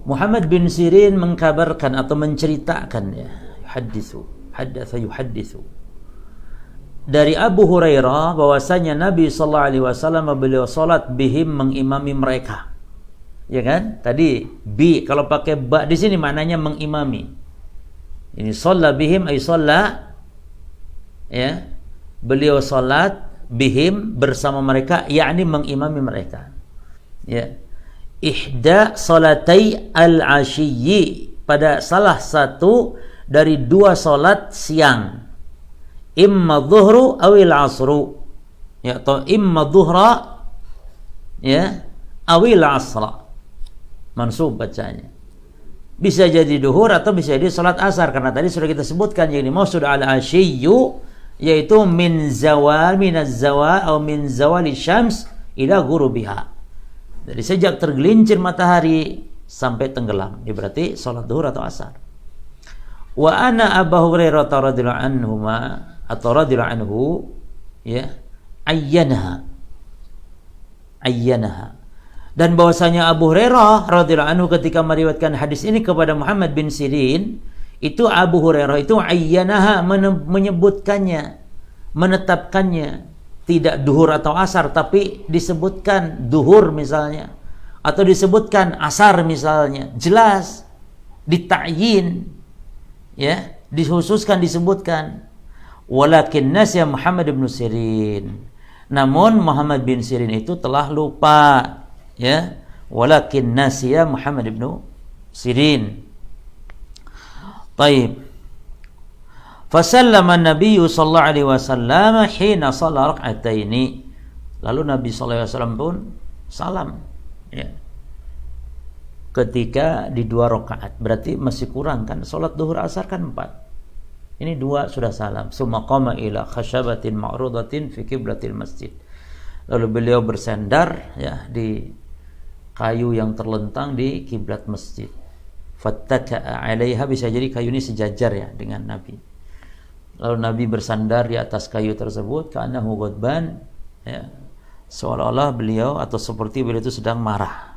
Muhammad bin Sirin mengkabarkan atau menceritakan ya, haddatsa yuhadditsu dari Abu Hurairah bahwasanya Nabi sallallahu alaihi wasallam beliau salat bihim mengimami mereka. Ya kan? Tadi bi kalau pakai ba di sini maknanya mengimami. Ini shalla bihim ay shalla ya. Beliau salat bihim bersama mereka yakni mengimami mereka. Ya. Ihda salatai al-'ashiyyi pada salah satu dari dua salat siang. Imma dhuhru awil asru ya, atau imma dhuhra ya awil asra, mansub bacanya, bisa jadi duhur atau bisa jadi salat asar, karena tadi sudah kita sebutkan yang dimaksud al-ashiyyu yaitu min zawal minaz zawal atau min zawali syams ila ghurubiha, dari sejak tergelincir matahari sampai tenggelam. Ini berarti salat duhur atau asar. Wa ana Abu Hurairah radhiyallahu anhu atau radhiyallahu anhu ya ayyanaha, dan bahwasanya Abu Hurairah radhiyallahu anhu ketika meriwayatkan hadis ini kepada Muhammad bin Sirin, itu Abu Hurairah itu ayyanaha menyebutkannya, menetapkannya, tidak duhur atau asar tapi disebutkan duhur misalnya atau disebutkan asar misalnya, jelas dita'yin ya, dikhususkan disebutkan. Walakin nasya Muhammad bin Sirin, namun Muhammad bin Sirin itu telah lupa ya. Walakin nasya Muhammad bin Sirin. Baik. Fasallama an-nabiy sallallahu alaihi wasallam hina shalla rak'ataini. Lalu Nabi sallallahu alaihi wasallam pun salam ya. Ketika di 2 rakaat, berarti masih kurang kan, salat zuhur asar kan 4. Ini 2 sudah salam. Summa qama ila khashabatin ma'rudatin fi qiblatil masjid. Lalu beliau bersandar ya di kayu yang terlentang di kiblat masjid. Fattaka'a 'alaiha, bisa jadi kayu ini sejajar ya dengan Nabi. Lalu Nabi bersandar di atas kayu tersebut, ka'annahu ghadban ya. Seolah-olah beliau atau seperti beliau itu sedang marah.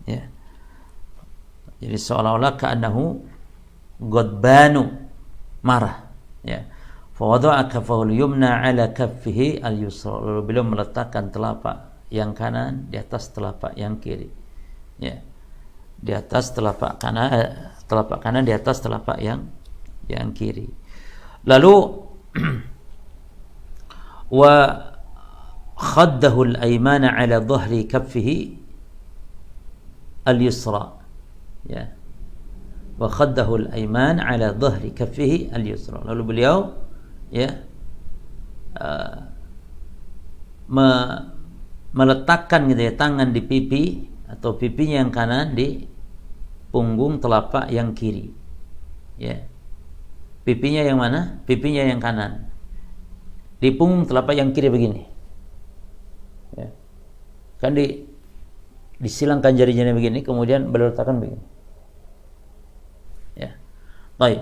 Ya. Jadi seolah-olah ka'annahu ghadbanu, marah ya. Fa wada'a kaffahu al-yumna 'ala kaffihi al-yusra, lalu beliau meletakkan telapak yang kanan di atas telapak yang kiri ya, di atas telapak kanan di atas telapak yang kiri. Lalu wa khaddahu al-aymana 'ala dhahri kaffihi al-yusra ya, wa khaddahu al-ayman 'ala dhahri kaffihi al-yusra. Lalu beliau ya meletakkan gitu ya tangan di pipi atau pipinya yang kanan di punggung telapak yang kiri ya. Pipinya yang mana? Pipinya yang kanan di punggung telapak yang kiri begini ya. Kan disilangkan jari-jarinya begini, kemudian beliau letakkan begini ya. Baik.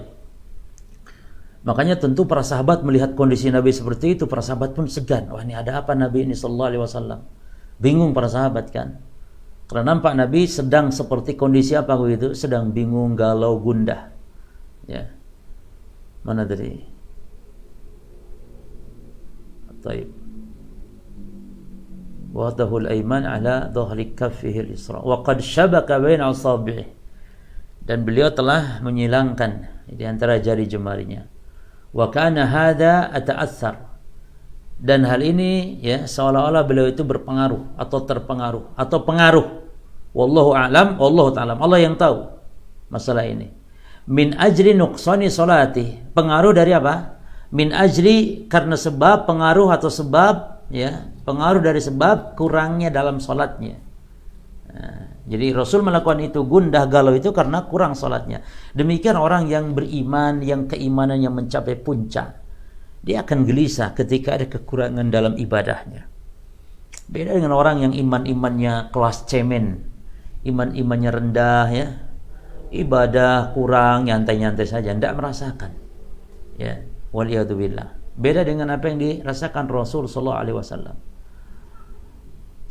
Makanya tentu para sahabat melihat kondisi Nabi seperti itu, para sahabat pun segan. Wah, ini ada apa Nabi ini sallallahu alaihi wasallam? Bingung para sahabat kan. Karena nampak Nabi sedang seperti kondisi apa begitu? Sedang bingung, galau, gundah. Ya. Mana dari? Baik. Wadahul ayman ala dhahri kaffihi al-yusra wa qad shabaka baina asabi'i, dan beliau telah menyilangkan di antara jari jemarinya. Wa kana hadza ata'athar, dan hal ini ya seolah-olah beliau itu berpengaruh atau terpengaruh atau pengaruh. Wallahu a'lam, wallahu ta'ala, Allah yang tahu masalah ini. Min ajri nuqsani salati, pengaruh dari apa? min ajli, karena sebab pengaruh atau sebab, ya, pengaruh dari sebab kurangnya dalam salatnya. Jadi Rasul melakukan itu, gundah galau itu karena kurang salatnya. Demikian orang yang beriman, yang keimanannya mencapai puncak, dia akan gelisah ketika ada kekurangan dalam ibadahnya. Beda dengan orang yang iman-imannya kelas cemen, iman-imannya rendah, ya, ibadah kurang, nyantai-nyantai saja, tidak merasakan, ya, waliyadzubillah. Beda dengan apa yang dirasakan Rasul sallallahu alaihi wasallam.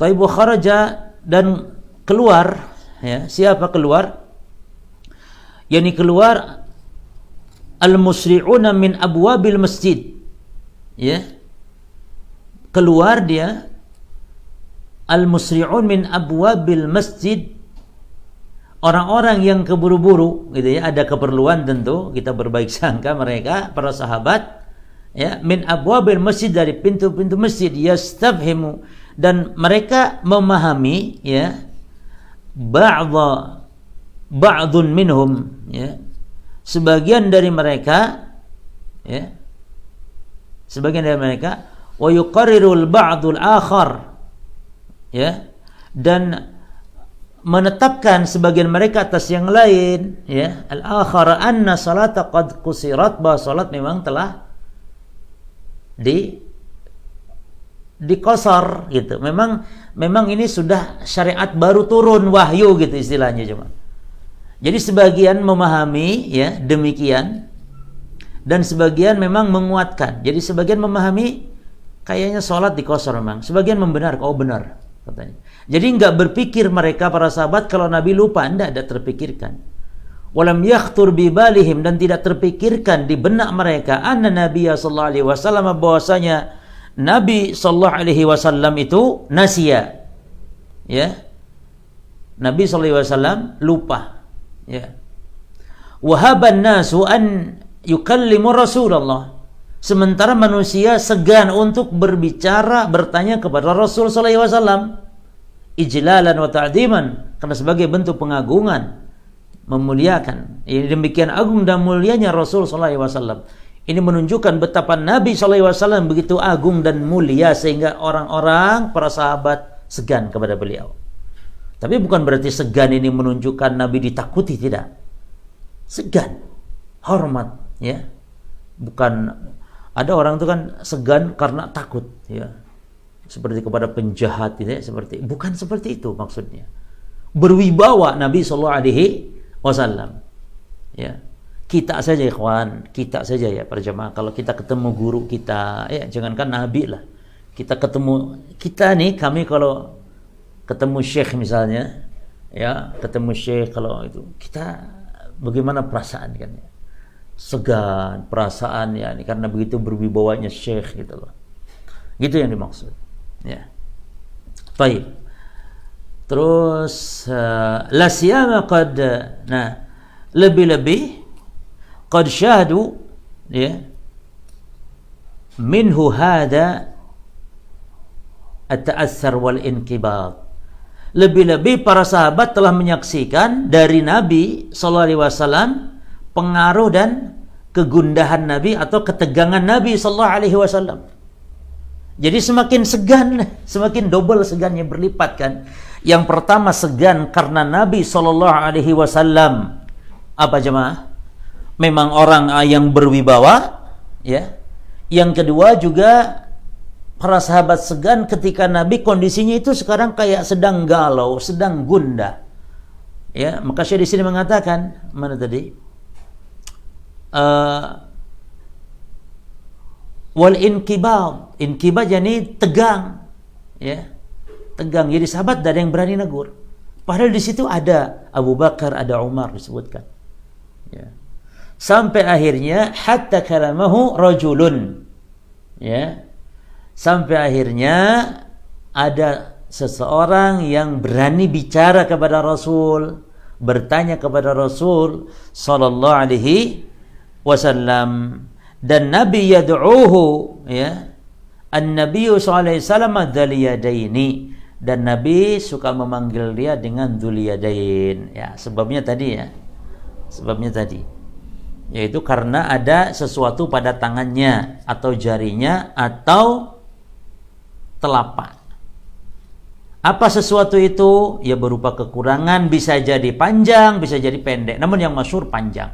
Taibu kharaja, dan keluar, ya, siapa keluar? Yani keluar al-musri'una min abwabil masjid, ya, keluar dia al-musri'un min abwabil masjid, orang-orang yang keburu-buru, gitu ya, ada keperluan, tentu kita berbaik sangka mereka para sahabat, ya, min abwabil masjid, dari pintu-pintu masjid, yastafhimu, dan mereka memahami, ya, ba'dun minhum, ya, sebagian dari mereka, ya, sebagian dari mereka, wa yuqarrirul ba'dul akhar, ya, dan menetapkan sebagian mereka atas yang lain, ya, al-akhar anna salata qad qusirat, bahwa salat memang telah dikosor, gitu. Memang ini sudah syariat baru turun, wahyu, gitu istilahnya. Cuma jadi sebagian memahami, ya, demikian, dan sebagian memang menguatkan. Jadi sebagian memahami kayaknya salat dikosor, memang sebagian membenarkan, oh benar, katanya. Jadi enggak berpikir mereka para sahabat kalau Nabi lupa, enggak ada terpikirkan. Walam yakhtur bi balihim, dan tidak terpikirkan di benak mereka, anna Nabiya sallallahu alaihi wasallam, bahwasanya Nabi sallallahu alaihi wasallam itu nasia, ya, Nabi sallallahu alaihi wasallam lupa, ya. Wahaban nasu an yukallimu Rasulullah, sementara manusia segan untuk berbicara, bertanya kepada Rasul sallallahu alaihi wasallam, ijlalan wa ta'dziman, karena sebagai bentuk pengagungan, memuliakan. Ini demikian agung dan mulianya Rasul sallallahu alaihi wasallam. Ini menunjukkan betapa Nabi sallallahu alaihi wasallam begitu agung dan mulia, sehingga orang-orang para sahabat segan kepada beliau. Tapi bukan berarti segan ini menunjukkan Nabi ditakuti, tidak. Segan, hormat, ya. Bukan, ada orang itu kan segan karena takut, ya. Seperti kepada penjahat, ya, seperti, bukan seperti itu maksudnya. Berwibawa Nabi sallallahu alaihi wasallam, ya. Kita saja, ikhwan, kita saja, ya, para jemaah, kalau kita ketemu guru kita, ya, jangankan Nabi lah, kita ketemu, kita nih, kami kalau ketemu syekh misalnya, ya, ketemu syekh, kalau itu, kita bagaimana perasaan, kan, ya? Segan, perasaan, ya, ini karena begitu berwibawanya syekh, gitu loh. Gitu yang dimaksud, ya. Baik. Terus la siyama qad, nah, lebih-lebih qad syahadu, ya, minhu hada at-ta'assar wal inqibat. Lebih-lebih para sahabat telah menyaksikan dari Nabi sallallahu alaihi wasallam pengaruh dan kegundahan Nabi atau ketegangan Nabi sallallahu alaihi wasallam. Jadi semakin segan, semakin double segannya, berlipat, kan. Yang pertama segan karena Nabi sallallahu alaihi wasallam, apa jemaah? Memang orang yang berwibawa, ya. Yang kedua juga para sahabat segan ketika Nabi kondisinya itu sekarang kayak sedang galau, sedang gundah. Ya, maka Syekh di sini mengatakan, mana tadi? Wal inqibad, inqibad yani tegang, ya. Tegang. Jadi sahabat tidak ada yang berani negur. Padahal di situ ada Abu Bakar, ada Umar disebutkan. Ya. Sampai akhirnya hatta kalamahu rajulun, ya, sampai akhirnya ada seseorang yang berani bicara kepada Rasul, bertanya kepada Rasul sallallahu alaihi wasallam, dan Nabi yad'uhu, ya, an-nabiy sallallahu alaihi wasallam dzaliyadaini, dan Nabi suka memanggil dia dengan dzuliyadain, ya, sebabnya tadi, ya, sebabnya tadi. yaitu karena ada sesuatu pada tangannya atau jarinya atau telapak. Apa sesuatu itu? Ya berupa kekurangan, bisa jadi panjang, bisa jadi pendek. Namun yang masyhur panjang.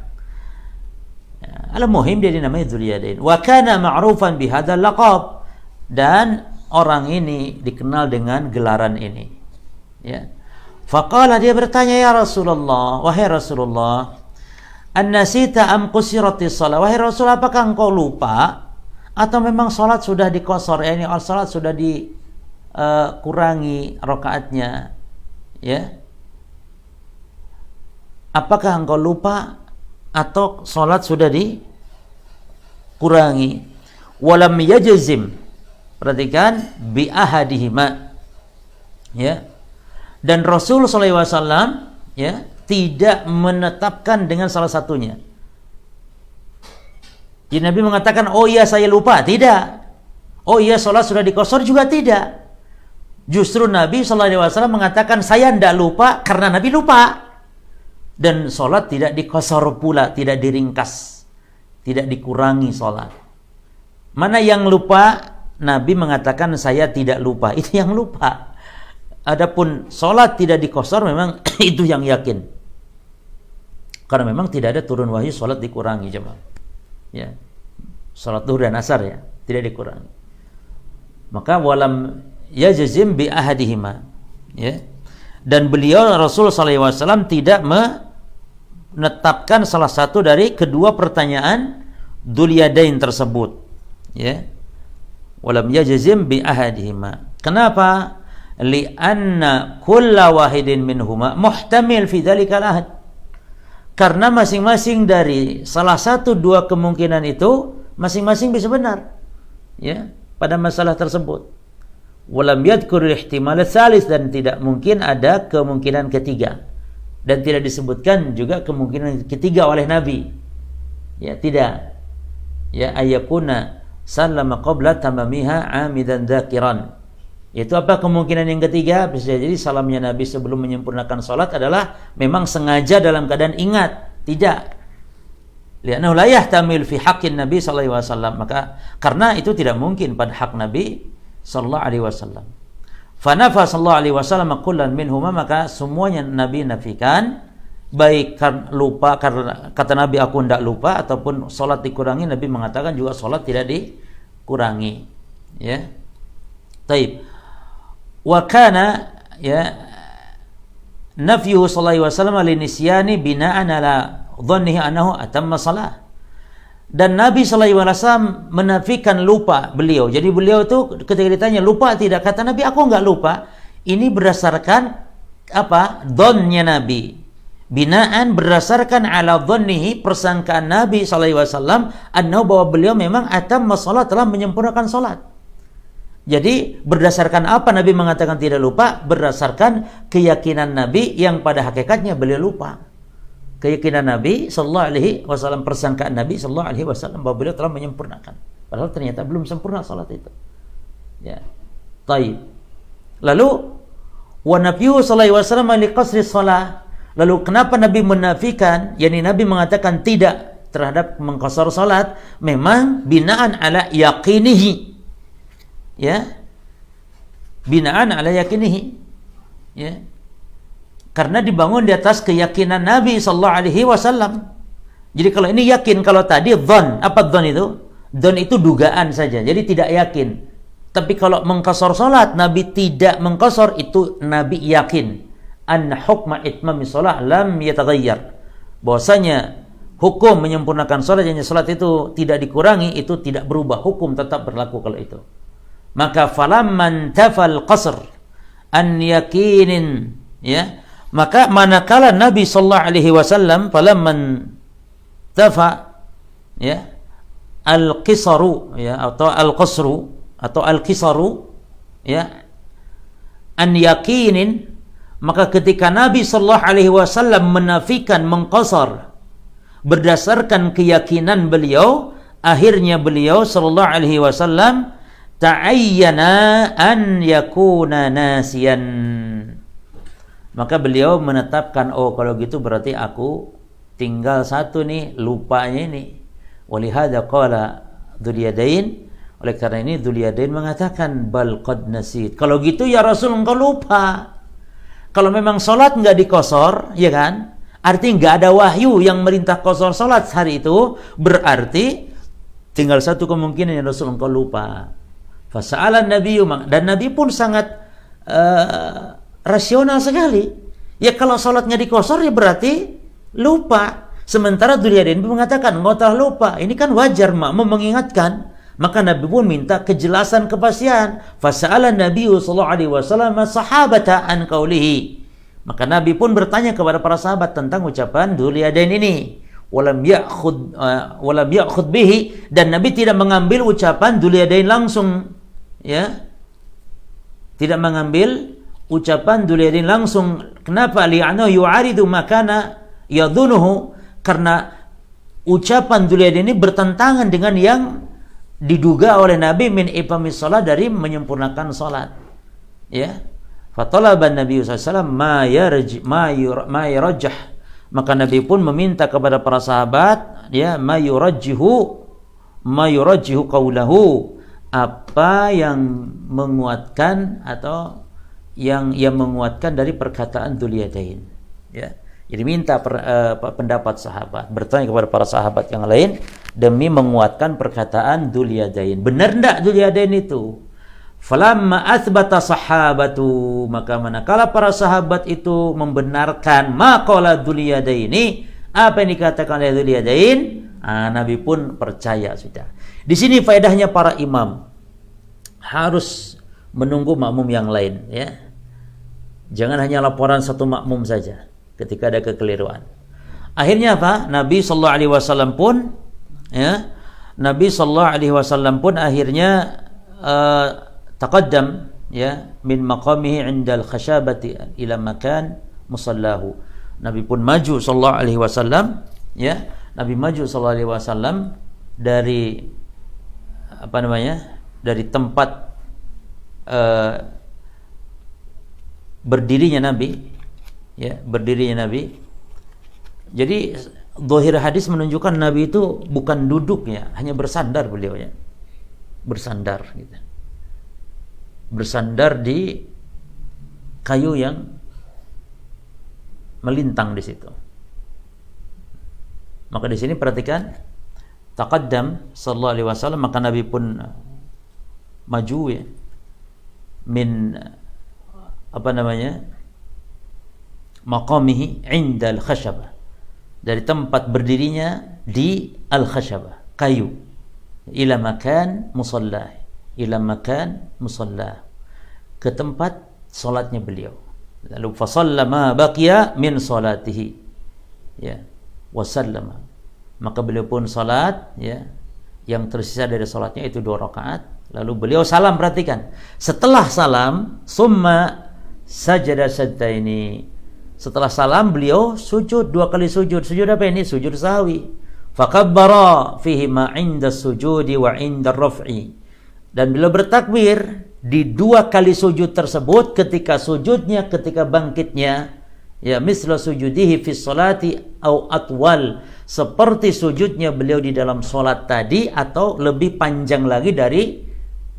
Ya, al-muhim dia dinamai Dzul-Yadain. Wa kana ma'rufan bihadzal laqab. Dan orang ini dikenal dengan gelaran ini. Ya. Faqala, dia bertanya, ya Rasulullah, wahai Rasulullah, an-nasita am qusiratis shalah? Wahai Rasul, apakah engkau lupa atau memang salat sudah dikosor? Yani salat sudah dikurangi rakaatnya, ya? Apakah engkau lupa atau salat sudah dikurangi? Walam yajzim, perhatikan, bi ahadihima, ya. Dan Rasul sallallahu alaihi wasallam, ya, tidak menetapkan dengan salah satunya. Jadi Nabi mengatakan, oh iya saya lupa, tidak. Oh iya salat sudah dikosor, juga tidak. Justru Nabi SAW mengatakan, saya tidak lupa karena Nabi lupa. Dan salat tidak dikosor pula, tidak diringkas, tidak dikurangi salat. Mana yang lupa? Nabi mengatakan saya tidak lupa, itu yang lupa. Adapun salat tidak dikosor, memang itu yang yakin. Karena memang tidak ada turun wahyu salat dikurangi, jemaah. Ya. Salat zuhur dan asar, ya, tidak dikurangi. Maka walam yajzim bi ahadihima, ya. Dan beliau Rasul sallallahu alaihi wasallam tidak menetapkan salah satu dari kedua pertanyaan Dzul-Yadain tersebut, ya. Walam yajzim bi ahadihima. Kenapa? Li'anna kulla wahidin minhuma muhtamil fi dzalikal ahad. Karena masing-masing dari salah satu dua kemungkinan itu masing-masing bisa benar, ya, pada masalah tersebut. Walam yadhkur ihtimal tsalis, dan tidak mungkin ada kemungkinan ketiga, dan tidak disebutkan juga kemungkinan ketiga oleh Nabi, ya, tidak, ya, ayyakuna sallama qabla tamamiha amidan dzakiran. Itu apa kemungkinan yang ketiga? Bisa jadi salamnya Nabi sebelum menyempurnakan salat adalah memang sengaja dalam keadaan ingat, tidak. Li'annahu la yahtamil fi haqqin Nabi sallallahu alaihi wasallam. Maka karena itu tidak mungkin pada hak Nabi sallallahu alaihi wasallam. Fa nafa sallallahu alaihi wasallam kullan minhuma, maka semuanya Nabi nafikan, baik karena lupa, karena kata Nabi aku tidak lupa, ataupun salat dikurangi, Nabi mengatakan juga salat tidak dikurangi, ya. Taib. Wa kana, ya, nafyuhu sallallahu alaihi wasallam linisyani bina'an ala dhannihi annahu atamma salah. Dan Nabi sallallahu alaihi wasallam menafikan lupa beliau. Jadi beliau itu ketika ditanya lupa tidak, kata Nabi aku enggak lupa. Ini berdasarkan apa? Dhannya Nabi. Bina'an berdasarkan ala dhannihi, persangkaan Nabi sallallahu alaihi wasallam annahu, bahwa beliau memang atamma salat, telah menyempurnakan salat. Jadi berdasarkan apa Nabi mengatakan tidak lupa? Berdasarkan keyakinan Nabi yang pada hakikatnya beliau lupa. Keyakinan Nabi sallallahu alaihi wasallam, persangkaan Nabi sallallahu alaihi wasallam bahwa beliau telah menyempurnakan, padahal ternyata belum sempurna salat itu. Ya. Taib. Lalu wa nafyu sallallahu alaihi wasallam li qasri shalah. Lalu kenapa Nabi menafikan? Yani Nabi mengatakan tidak terhadap mengqasar salat, memang binaan ala yaqinihi. Ya, binaan ala yakinihi, ya, karena dibangun di atas keyakinan Nabi sallallahu alaihi wasallam. Jadi kalau ini yakin, kalau tadi dzan, apa dzan itu? Dzan itu dugaan saja, jadi tidak yakin. Tapi kalau mengqasar salat, Nabi tidak mengqasar, itu Nabi yakin. An hukma itmami shalah lam yataghayyar, bahwasanya hukum menyempurnakan salat, yang salat itu tidak dikurangi, itu tidak berubah, hukum tetap berlaku kalau itu. Maka falamman tafal qasr an yakinin, ya, maka manakala Nabi sallallahu alaihi wasallam falamman tafa, ya, al-qisaru, ya, atau al-qasru atau al-qisaru, ya, an yakinin, maka ketika Nabi sallallahu alaihi wasallam menafikan mengqasar berdasarkan keyakinan beliau, akhirnya beliau sallallahu alaihi wasallam ta'ayyana an yakuna nasiyan, maka beliau menetapkan, oh kalau gitu berarti aku tinggal satu nih, lupanya ini. Walihada qala Dzul-Yadain, oleh karena ini Dzul-Yadain mengatakan bal qad nasit. Kalau gitu ya Rasul engkau lupa. Kalau memang salat enggak dikosor, ya kan? Artinya enggak ada wahyu yang merintah kosor salat hari itu, berarti tinggal satu kemungkinan ya Rasul engkau lupa. Fasa'alan nabiyyu, dan Nabi pun sangat rasional sekali. Ya kalau salatnya dikosor ya berarti lupa. Sementara Dzul-Yadain mengatakan engkau telah lupa. Ini kan wajar makmum mengingatkan. Maka Nabi pun minta kejelasan kepastian. Fasa'alan nabiyyu sallallahu alaihi wasallam sahabata an qaulihi. Maka Nabi pun bertanya kepada para sahabat tentang ucapan Dzul-Yadain ini. Walam ya'khud bihi, dan Nabi tidak mengambil ucapan Dzul-Yadain langsung, ya. Tidak mengambil ucapan Dzul-Yadain langsung. Kenapa? Li'annahu yu'aridu makana yadhunuhu, karena ucapan Dzul-Yadain ini bertentangan dengan yang diduga oleh Nabi min iqamis shalah, dari menyempurnakan salat. Ya. Fatalaban Nabi sallallahu alaihi wasallam ma yarjah. Maka Nabi pun meminta kepada para sahabat, ya, ma yurajjihu qaulahu, apa yang menguatkan atau yang menguatkan dari perkataan Dzul-Yadain, ya. Jadi minta pendapat sahabat, bertanya kepada para sahabat yang lain demi menguatkan perkataan Dzul-Yadain. Benar enggak Dzul-Yadain itu? Falamma athbata sahabatu, maka manakala para sahabat itu membenarkan maqala Dzul-Yadaini, apa yang dikatakan oleh Dzul-Yadain, Nabi pun percaya sudah. Di sini faedahnya para imam harus menunggu makmum yang lain, ya. Jangan hanya laporan satu makmum saja ketika ada kekeliruan. Akhirnya apa? Nabi sallallahu alaihi wasallam pun, ya, Nabi sallallahu alaihi wasallam pun akhirnya taqaddam, ya, min maqamihi 'inda al-khashabati ila makan musallahu. Nabi pun maju sallallahu alaihi wasallam, ya. Nabi maju sallallahu alaihi wasallam dari dari tempat berdirinya Nabi, ya, berdirinya Nabi. Jadi zahir hadis menunjukkan Nabi itu bukan duduk, ya, hanya bersandar beliau, ya. Bersandar gitu. Bersandar di kayu yang melintang di situ. Maka di sini perhatikan, taqaddam sallallahu alaihi wasallam, maka Nabi pun maju, ya, min maqamihi 'inda al-khashabah, dari tempat berdirinya di al-khashabah, kayu, ila makan musallah, ke tempat salatnya beliau. Lalu fa sallama baqiya min salatihi, ya, wa sallama, maka beliau pun salat, ya, yang tersisa dari salatnya itu 2 rakaat. Lalu beliau salam, perhatikan. Setelah salam, summa sajada sajdaini. Setelah salam beliau sujud 2 kali sujud. Sujud apa ini? Sujud sahwi. Fakabbara fihi ma 'inda sujudi wa 'inda raf'i. Dan beliau bertakbir di 2 kali sujud tersebut, ketika sujudnya, ketika bangkitnya, ya, misla sujudihi fi sholati au atwal, seperti sujudnya beliau di dalam salat tadi atau lebih panjang lagi dari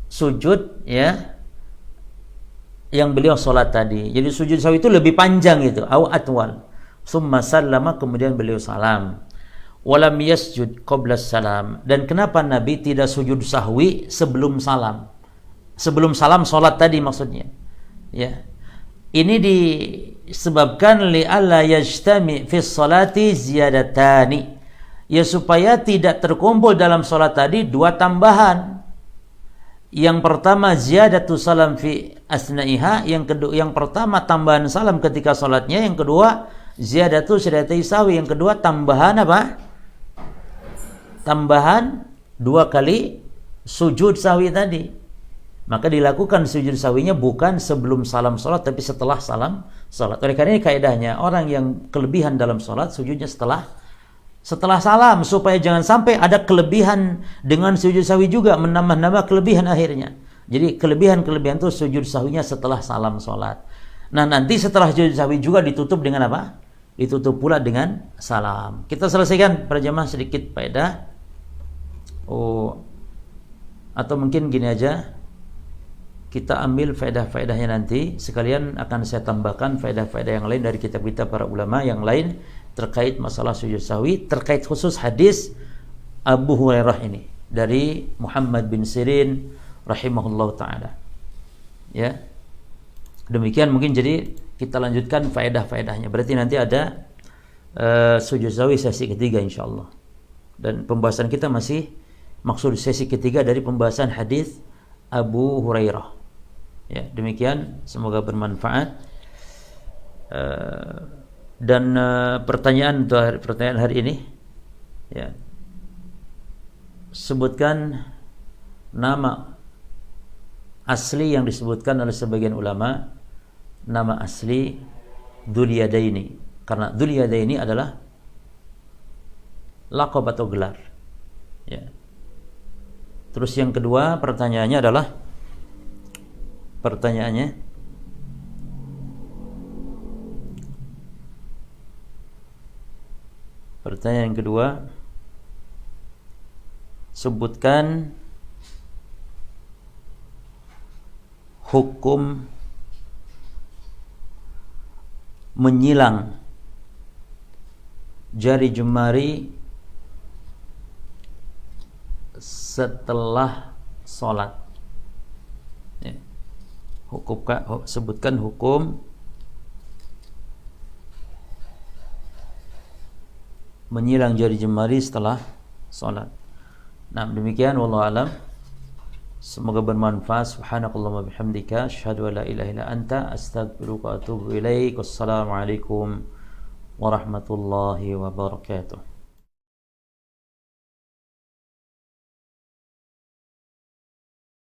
sujud, ya, yang beliau salat tadi. Jadi sujud sahwi itu lebih panjang itu, au atwal. Summa sallama, kemudian beliau salam. Walam yasjud qabla salam. Dan kenapa Nabi tidak sujud sahwi sebelum salam? Sebelum salam salat tadi maksudnya, ya. Ini disebabkan li'alla yajtami fi sholati ziyadatani, ya, supaya tidak terkumpul dalam salat tadi 2 tambahan. Yang pertama ziyadatu salam fi asna'iha, yang pertama tambahan salam ketika salatnya, yang kedua ziyadatu syadati sahwi, yang kedua tambahan apa? Tambahan 2 kali sujud sahwi tadi. Maka dilakukan sujud sahwinya bukan sebelum salam salat, tapi setelah salam salat. Oleh karena ini kaidahnya, orang yang kelebihan dalam salat sujudnya setelah salam, supaya jangan sampai ada kelebihan dengan sujud sahwi juga, menambah-nambah kelebihan akhirnya. Jadi kelebihan-kelebihan itu sujud sahwinya setelah salam salat. Nah, nanti setelah sujud sahwi juga ditutup dengan apa? ditutup pula dengan salam. Kita selesaikan para jemaah sedikit faedah. Atau mungkin gini aja, kita ambil faedah-faedahnya nanti, sekalian akan saya tambahkan faedah-faedah yang lain dari kitab-kitab para ulama yang lain terkait masalah sujud sahwi, terkait khusus hadis Abu Hurairah ini dari Muhammad bin Sirin rahimahullah ta'ala. Ya. Demikian mungkin, jadi kita lanjutkan faedah-faedahnya. Berarti nanti ada sujud sahwi sesi ketiga insyaallah. Dan pembahasan kita masih maksud sesi ketiga dari pembahasan hadis Abu Hurairah. Ya, demikian, semoga bermanfaat. Dan pertanyaan hari ini, ya, sebutkan nama asli yang disebutkan oleh sebagian ulama, nama asli Dzul-Yadaini, karena Dzul-Yadaini adalah laqab atau gelar. Ya. Terus yang kedua pertanyaannya adalah, pertanyaan yang kedua, sebutkan hukum menyilang jari jemari setelah sholat. Ya. Sebutkan hukum menyilang jari jemari setelah sholat. Nah, demikian, wallahu alam. Semoga bermanfaat. Subhanakallahumma bihamdika asyhadu an la ilaha illa anta astaghfiruka wa atubu ilaik. Wassalamualaikum warahmatullahi wabarakatuh.